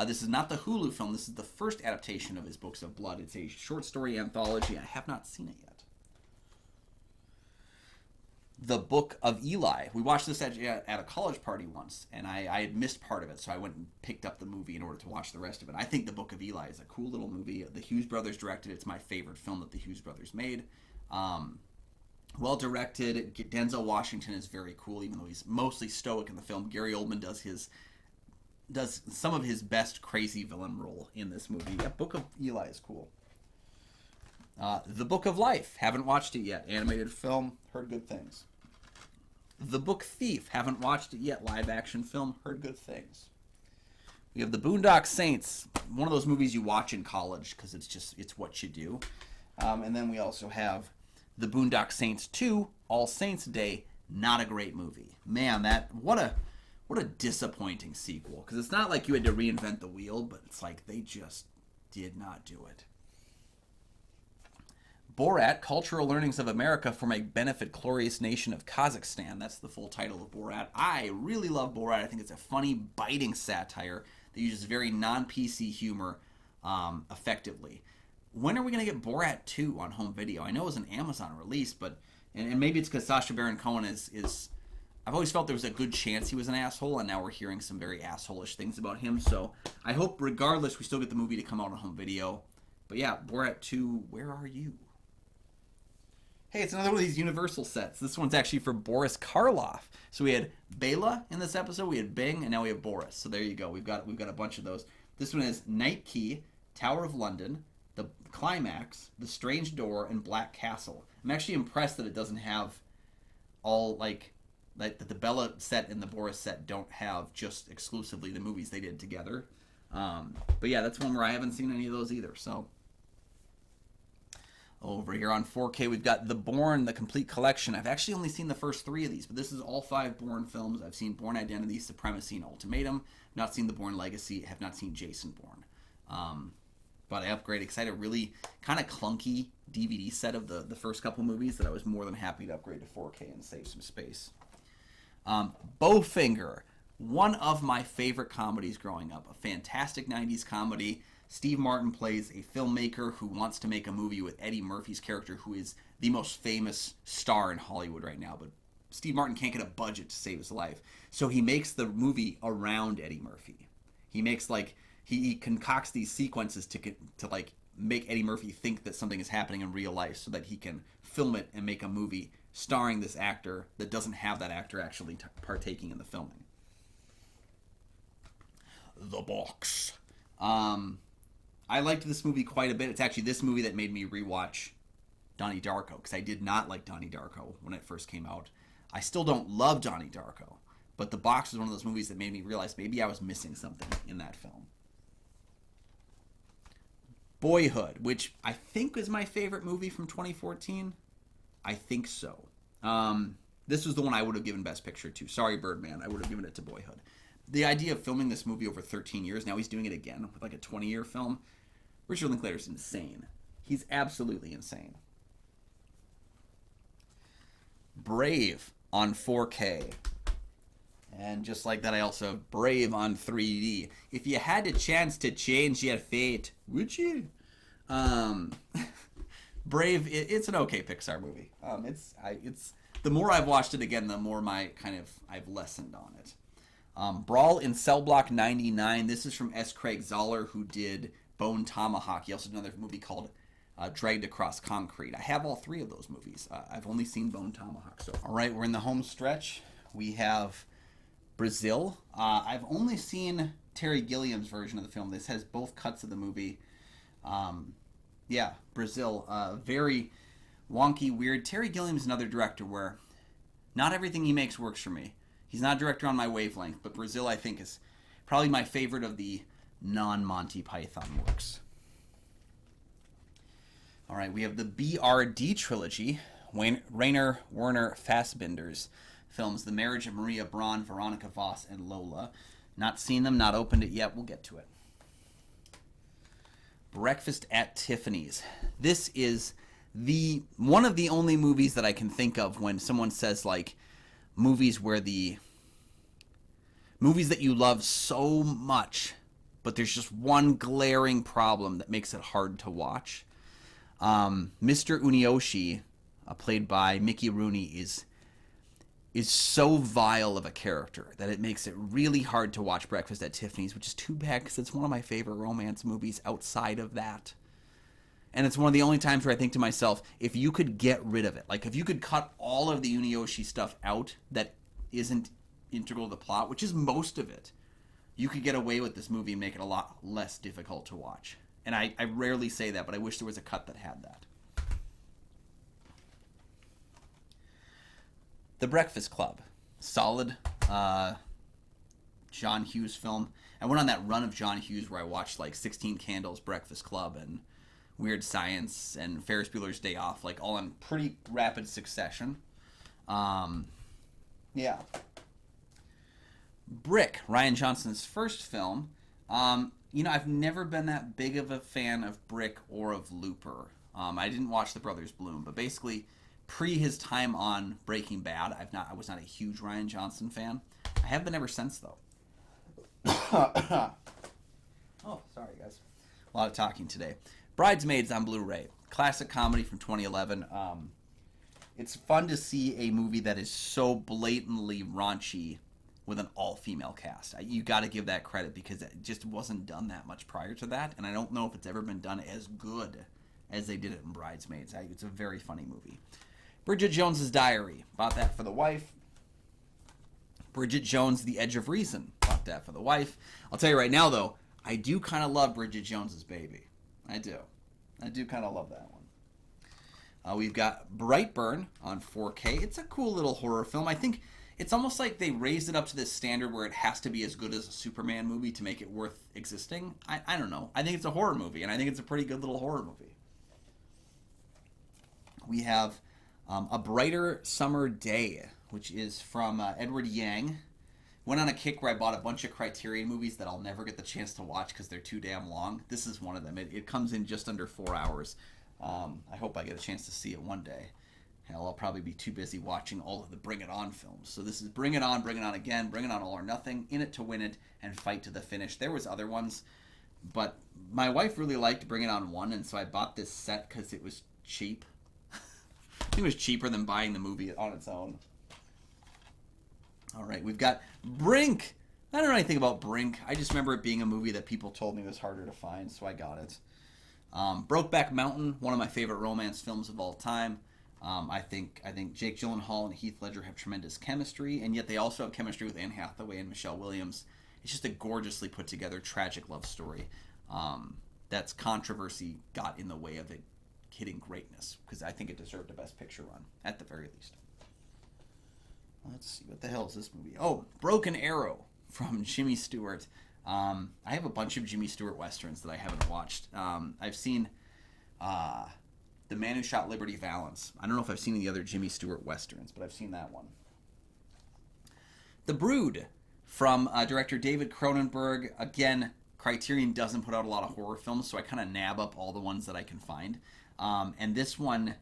S1: This is not the Hulu film. This is the first adaptation of his Books of Blood. It's a short story anthology. I have not seen it yet. The Book of Eli. We watched this at a college party once, and I had missed part of it, so I went and picked up the movie in order to watch the rest of it. I think The Book of Eli is a cool little movie. The Hughes brothers directed it. It's my favorite film that the Hughes brothers made. Well directed. Denzel Washington is very cool, even though he's mostly stoic in the film. Gary Oldman does some of his best crazy villain role in this movie. Yeah, Book of Eli is cool. The Book of Life. Haven't watched it yet. Animated film. Heard good things. The Book Thief. Haven't watched it yet. Live action film. Heard good things. We have The Boondock Saints. One of those movies you watch in college because it's what you do. And then we also have The Boondock Saints 2, All Saints Day. Not a great movie. Man, what a disappointing sequel. Because it's not like you had to reinvent the wheel, but it's like they just did not do it. Borat, Cultural Learnings of America for My Benefit, Glorious Nation of Kazakhstan. That's the full title of Borat. I really love Borat. I think it's a funny, biting satire that uses very non-PC humor effectively. When are we going to get Borat 2 on home video? I know it was an Amazon release, but and maybe it's because Sacha Baron Cohen is I've always felt there was a good chance he was an asshole, and now we're hearing some very asshole-ish things about him. So I hope, regardless, we still get the movie to come out on home video. But yeah, Borat 2, where are you? Hey, it's another one of these Universal sets. This one's actually for Boris Karloff. So we had Bela in this episode, we had Bing, and now we have Boris. So there you go. We've got a bunch of those. This one is Night Key, Tower of London, The Climax, The Strange Door, and Black Castle. I'm actually impressed that it doesn't have all that the Bela set and the Boris set don't have just exclusively the movies they did together. But yeah, that's one where I haven't seen any of those either. So over here on 4K, we've got The Bourne, the complete collection. I've actually only seen the first 3 of these, but this is all 5 Bourne films. I've seen Bourne Identity, Supremacy, and Ultimatum. Not seen The Bourne Legacy. Have not seen Jason Bourne. But I upgraded because I had a really kind of clunky DVD set of the first couple movies that I was more than happy to upgrade to 4K and save some space. Bowfinger, one of my favorite comedies growing up. A fantastic 90s comedy. Steve Martin plays a filmmaker who wants to make a movie with Eddie Murphy's character, who is the most famous star in Hollywood right now. But Steve Martin can't get a budget to save his life. So he makes the movie around Eddie Murphy. He makes he concocts these sequences to make Eddie Murphy think that something is happening in real life so that he can film it and make a movie starring this actor that doesn't have that actor actually partaking in the filming. The Box. I liked this movie quite a bit. It's actually this movie that made me rewatch Donnie Darko because I did not like Donnie Darko when it first came out. I still don't love Donnie Darko, but The Box was one of those movies that made me realize maybe I was missing something in that film. Boyhood, which I think is my favorite movie from 2014. I think so. This was the one I would have given Best Picture to. Sorry, Birdman. I would have given it to Boyhood. The idea of filming this movie over 13 years, now he's doing it again with like a 20-year film. Richard Linklater's insane. He's absolutely insane. Brave on 4K. And just like that, I also have Brave on 3D. If you had a chance to change your fate, would you? Brave, it's an okay Pixar movie. It's the more I've watched it again, the more I've lessened on it. Brawl in Cell Block 99. This is from S. Craig Zahler, who did Bone Tomahawk. He also did another movie called Dragged Across Concrete. I have all three of those movies. I've only seen Bone Tomahawk. So, all right, we're in the home stretch. We have Brazil. I've only seen Terry Gilliam's version of the film. This has both cuts of the movie. Yeah, Brazil. Very wonky, weird. Terry Gilliam's another director where not everything he makes works for me. He's not a director on my wavelength, but Brazil, I think, is probably my favorite of the non-Monty Python works. All right, we have the BRD trilogy. Rainer Werner Fassbinder's films, The Marriage of Maria Braun, Veronica Voss, and Lola. Not seen them, not opened it yet. We'll get to it. Breakfast at Tiffany's. This is one of the only movies that I can think of when someone says, like, movies that you love so much, but there's just one glaring problem that makes it hard to watch. Mr. Unioshi, played by Mickey Rooney, is so vile of a character that it makes it really hard to watch Breakfast at Tiffany's, which is too bad because it's one of my favorite romance movies outside of that. And it's one of the only times where I think to myself, if you could get rid of it, like if you could cut all of the Unioshi stuff out that isn't integral to the plot, which is most of it, you could get away with this movie and make it a lot less difficult to watch. And I rarely say that, but I wish there was a cut that had that. The Breakfast Club. Solid John Hughes film. I went on that run of John Hughes where I watched like 16 Candles, Breakfast Club, and Weird Science, and Ferris Bueller's Day Off, like all in pretty rapid succession. Yeah. Brick, Rian Johnson's first film. I've never been that big of a fan of Brick or of Looper. I didn't watch The Brothers Bloom, but basically pre his time on Breaking Bad, I was not a huge Rian Johnson fan. I have been ever since, though. Oh, sorry, guys. A lot of talking today. Bridesmaids on Blu-ray. Classic comedy from 2011. It's fun to see a movie that is so blatantly raunchy with an all-female cast. You got to give that credit because it just wasn't done that much prior to that, and I don't know if it's ever been done as good as they did it in Bridesmaids. It's a very funny movie. Bridget Jones's Diary. Bought that for the wife. Bridget Jones, The Edge of Reason. Bought that for the wife. I'll tell you right now, though, I do kind of love Bridget Jones's Baby. I do kind of love that one. We've got Brightburn on 4K. It's a cool little horror film. I think it's almost like they raised it up to this standard where it has to be as good as a Superman movie to make it worth existing. I don't know. I think it's a horror movie, and I think it's a pretty good little horror movie. We have A Brighter Summer Day, which is from Edward Yang. Went on a kick where I bought a bunch of Criterion movies that I'll never get the chance to watch because they're too damn long. This is one of them. It comes in just under 4 hours. I hope I get a chance to see it one day. Hell, I'll probably be too busy watching all of the Bring It On films. So this is Bring It On Again, Bring It On All or Nothing, In It to Win It, and Fight to the Finish. There was other ones, but my wife really liked Bring It On 1, and so I bought this set because it was cheap. I think it was cheaper than buying the movie on its own. All right, we've got Brink. I don't know anything about Brink. I just remember it being a movie that people told me was harder to find, so I got it. Brokeback Mountain, one of my favorite romance films of all time. I think Jake Gyllenhaal and Heath Ledger have tremendous chemistry, and yet they also have chemistry with Anne Hathaway and Michelle Williams. It's just a gorgeously put together tragic love story. that's controversy got in the way of it hitting greatness, because I think it deserved a Best Picture run at the very least. Let's see, what the hell is this movie? Oh, Broken Arrow from Jimmy Stewart. I have a bunch of Jimmy Stewart westerns that I haven't watched. I've seen The Man Who Shot Liberty Valance. I don't know if I've seen any other Jimmy Stewart westerns, but I've seen that one. The Brood from director David Cronenberg. Again, Criterion doesn't put out a lot of horror films, so I kind of nab up all the ones that I can find. And this one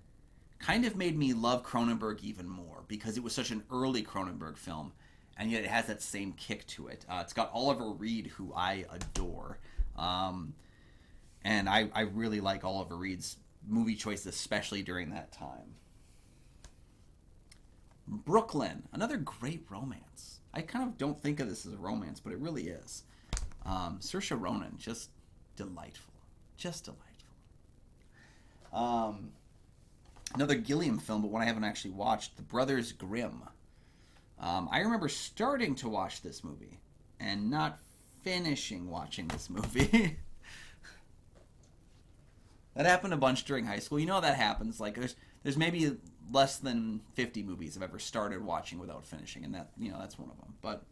S1: kind of made me love Cronenberg even more because it was such an early Cronenberg film, and yet it has that same kick to it. It's got Oliver Reed, who I adore. And I really like Oliver Reed's movie choices, especially during that time. Brooklyn, another great romance. I kind of don't think of this as a romance, but it really is. Saoirse Ronan, just delightful. Just delightful. Another Gilliam film, but one I haven't actually watched, The Brothers Grimm. I remember starting to watch this movie and not finishing watching this movie. That happened a bunch during high school. You know how that happens. Like there's maybe less than 50 movies I've ever started watching without finishing, and that's one of them. But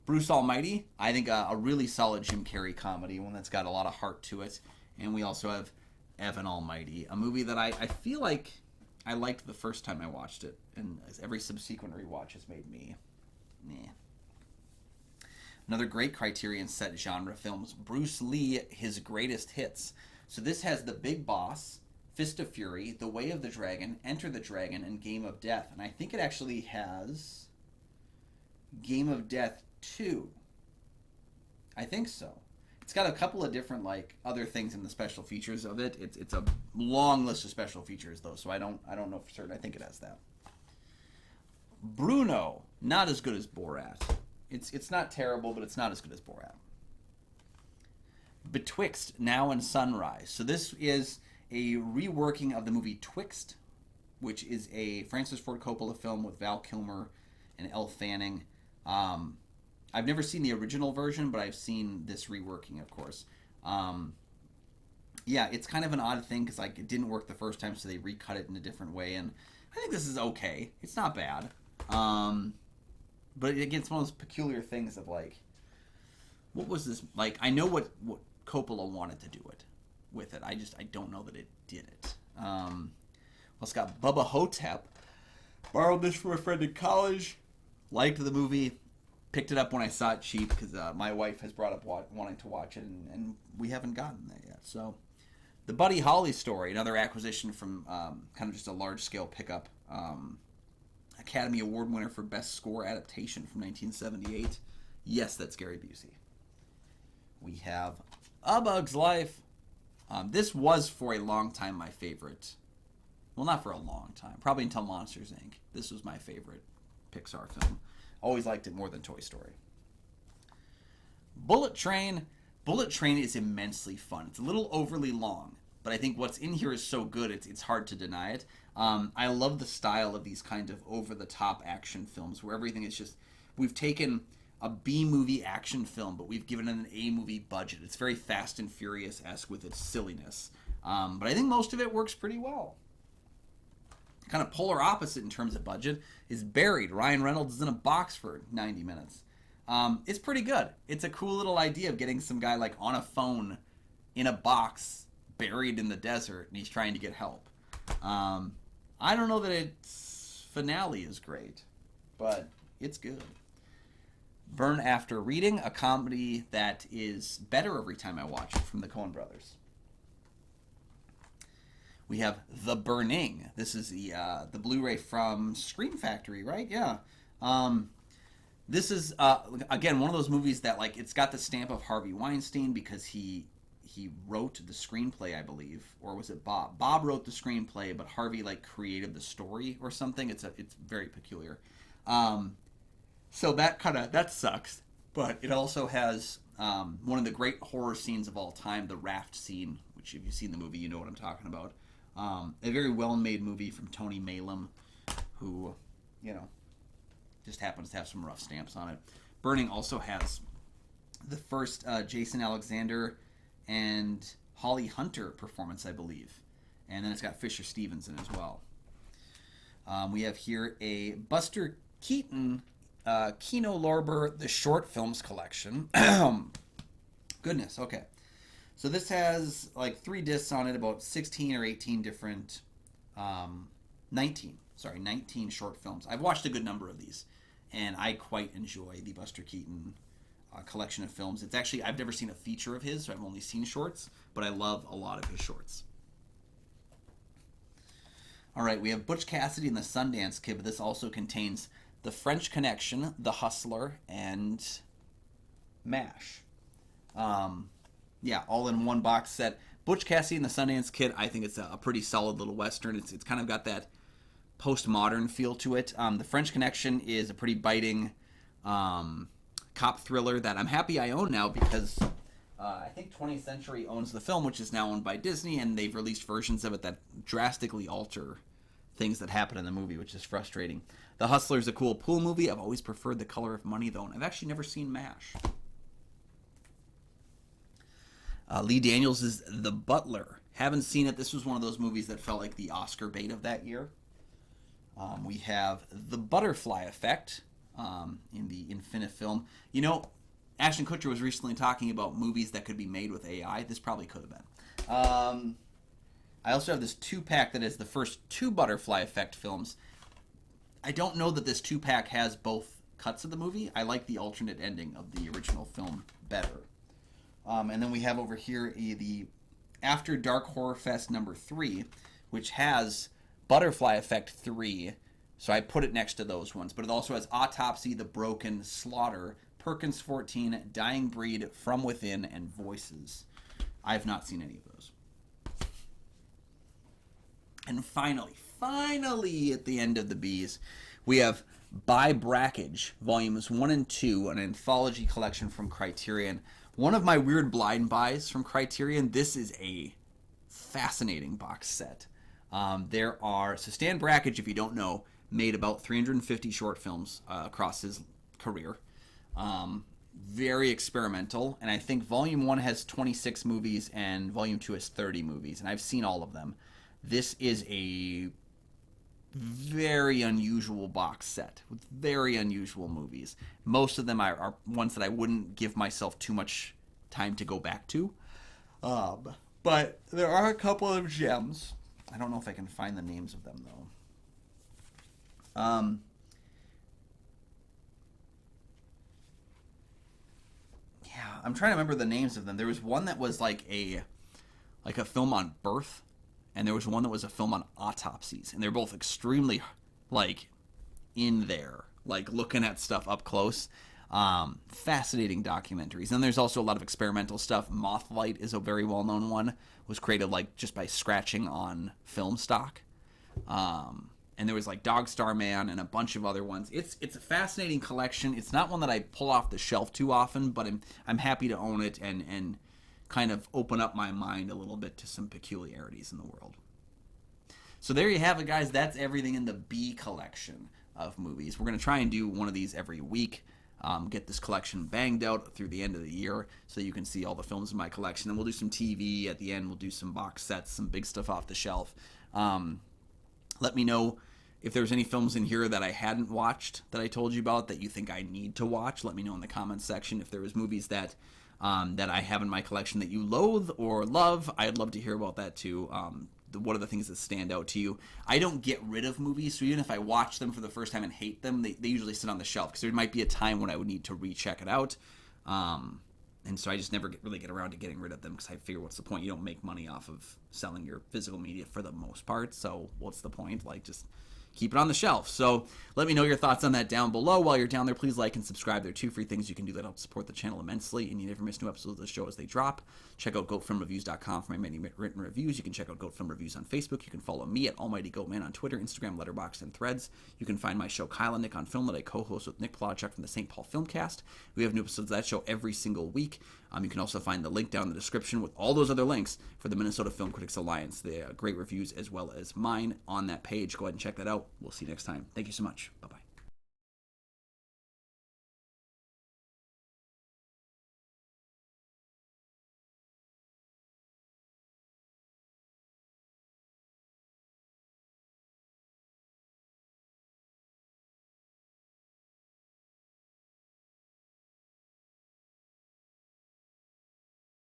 S1: Bruce Almighty, I think a really solid Jim Carrey comedy, one that's got a lot of heart to it. And we also have Evan Almighty, a movie that I feel like I liked the first time I watched it, and every subsequent rewatch has made me meh. Another great Criterion set genre films, Bruce Lee, His Greatest Hits. So this has The Big Boss, Fist of Fury, The Way of the Dragon, Enter the Dragon, and Game of Death. And I think it actually has Game of Death 2. I think so. It's got a couple of different other things in the special features of it. It's a long list of special features though, so I don't know for certain. I think it has that. Bruno, not as good as Borat. It's not terrible, but it's not as good as Borat. Betwixt Now and Sunrise. So this is a reworking of the movie Twixt, which is a Francis Ford Coppola film with Val Kilmer and Elle Fanning. I've never seen the original version, but I've seen this reworking, of course. Yeah, it's kind of an odd thing because it didn't work the first time, so they recut it in a different way, and I think this is okay. It's not bad. But again, it's one of those peculiar things of what was this like? I know what Coppola wanted to do with it. I don't know that it did it. Well, it's got Bubba Hotep. Borrowed this from a friend in college. Liked the movie. Picked it up when I saw it cheap because my wife has brought up wanting to watch it, and we haven't gotten there yet. So, the Buddy Holly story, another acquisition from kind of just a large-scale pickup. Academy Award winner for Best Score Adaptation from 1978. Yes, that's Gary Busey. We have A Bug's Life. This was for a long time my favorite. Well, not for a long time. Probably until Monsters, Inc. This was my favorite Pixar film. Always liked it more than Toy Story. Bullet Train. Bullet Train is immensely fun. It's a little overly long, but I think what's in here is so good, it's hard to deny it. I love the style of these kind of over-the-top action films where everything is just... We've taken a B-movie action film, but we've given it an A-movie budget. It's very Fast and Furious-esque with its silliness. But I think most of it works pretty well. Kind of polar opposite in terms of budget is Buried. Ryan Reynolds is in a box for 90 minutes. It's pretty good. It's a cool little idea of getting some guy on a phone in a box buried in the desert, and he's trying to get help. I don't know that its finale is great, but it's good. Burn After Reading, a comedy that is better every time I watch it, from the Coen brothers. We have The Burning. This is the Blu-ray from Scream Factory, right? Yeah. This is again one of those movies that it's got the stamp of Harvey Weinstein because he wrote the screenplay, I believe, or was it Bob? Bob wrote the screenplay, but Harvey created the story or something. It's very peculiar. So that sucks. But it also has one of the great horror scenes of all time, the raft scene, which if you've seen the movie, you know what I'm talking about. A very well-made movie from Tony Malum, who, just happens to have some rough stamps on it. Burning also has the first Jason Alexander and Holly Hunter performance, I believe. And then it's got Fisher Stevens in as well. We have here a Buster Keaton Kino Lorber The Short Films Collection. Goodness, okay. So this has like 3 discs on it, about 16 or 18 different, 19 short films. I've watched a good number of these, and I quite enjoy the Buster Keaton collection of films. It's actually, I've never seen a feature of his, so I've only seen shorts, but I love a lot of his shorts. All right, we have Butch Cassidy and the Sundance Kid, but this also contains The French Connection, The Hustler, and MASH. Yeah, all in one box set. Butch Cassidy and the Sundance Kid, I think it's a pretty solid little Western. It's kind of got that postmodern feel to it. The French Connection is a pretty biting cop thriller that I'm happy I own now because I think 20th Century owns the film, which is now owned by Disney, and they've released versions of it that drastically alter things that happen in the movie, which is frustrating. The Hustler is a cool pool movie. I've always preferred The Color of Money, though, and I've actually never seen MASH. Lee Daniels is The Butler. Haven't seen it. This was one of those movies that felt like the Oscar bait of that year. We have The Butterfly Effect in the Infinifilm. You know, Ashton Kutcher was recently talking about movies that could be made with AI. This probably could have been. I also have this 2-pack that is the first 2 Butterfly Effect films. I don't know that this 2-pack has both cuts of the movie. I like the alternate ending of the original film better. And then we have over here the After Dark Horror Fest number 3, which has Butterfly Effect 3. So I put it next to those ones. But it also has Autopsy, The Broken, Slaughter, Perkins 14, Dying Breed, From Within, and Voices. I have not seen any of those. And finally, at the end of the B's, we have By Brackage, Volumes 1 and 2, an anthology collection from Criterion. One of my weird blind buys from Criterion. This is a fascinating box set. So Stan Brakhage, if you don't know, made about 350 short films across his career. Very experimental, and I think Volume 1 has 26 movies and Volume 2 has 30 movies, and I've seen all of them. This is a very unusual box set with very unusual movies. Most of them are ones that I wouldn't give myself too much time to go back to. But there are a couple of gems. I don't know if I can find the names of them, though. Yeah, I'm trying to remember the names of them. There was one that was like a film on birth, and there was one that was a film on autopsies, and they're both extremely like in there, like looking at stuff up close. Fascinating documentaries. And there's also a lot of experimental stuff. Mothlight is a very well-known one. Was created like just by scratching on film stock. And there was like Dog Star Man and a bunch of other ones. It's a fascinating collection. It's not one that I pull off the shelf too often, but I'm happy to own it and kind of open up my mind a little bit to some peculiarities in the world. So there you have it, guys. That's everything in the B collection of movies. We're going to try and do one of these every week. Get this collection banged out through the end of the year so you can see all the films in my collection. And we'll do some TV at the end. We'll do some box sets, some big stuff off the shelf. Let me know if there's any films in here that I hadn't watched that I told you about that you think I need to watch. Let me know in the comments section. If there was movies that I have in my collection that you loathe or love, I'd love to hear about that too. What are the things that stand out to you? I don't get rid of movies, so even if I watch them for the first time and hate them, they usually sit on the shelf because there might be a time when I would need to recheck it out. And so I just never really get around to getting rid of them because I figure what's the point? You don't make money off of selling your physical media for the most part, so what's the point? Like, just keep it on the shelf. So let me know your thoughts on that down below. While you're down there, please like and subscribe. There are 2 free things you can do that help support the channel immensely, and you never miss new episodes of the show as they drop. Check out GoatFilmReviews.com for my many written reviews. You can check out Goat Film Reviews on Facebook. You can follow me at Almighty Goatman on Twitter, Instagram, Letterboxd, and Threads. You can find my show Kyle and Nick on Film that I co-host with Nick Plawchuk from the St. Paul Filmcast. We have new episodes of that show every single week. You can also find the link down in the description with all those other links for the Minnesota Film Critics Alliance. They have great reviews as well as mine on that page. Go ahead and check that out. We'll see you next time. Thank you so much. Bye.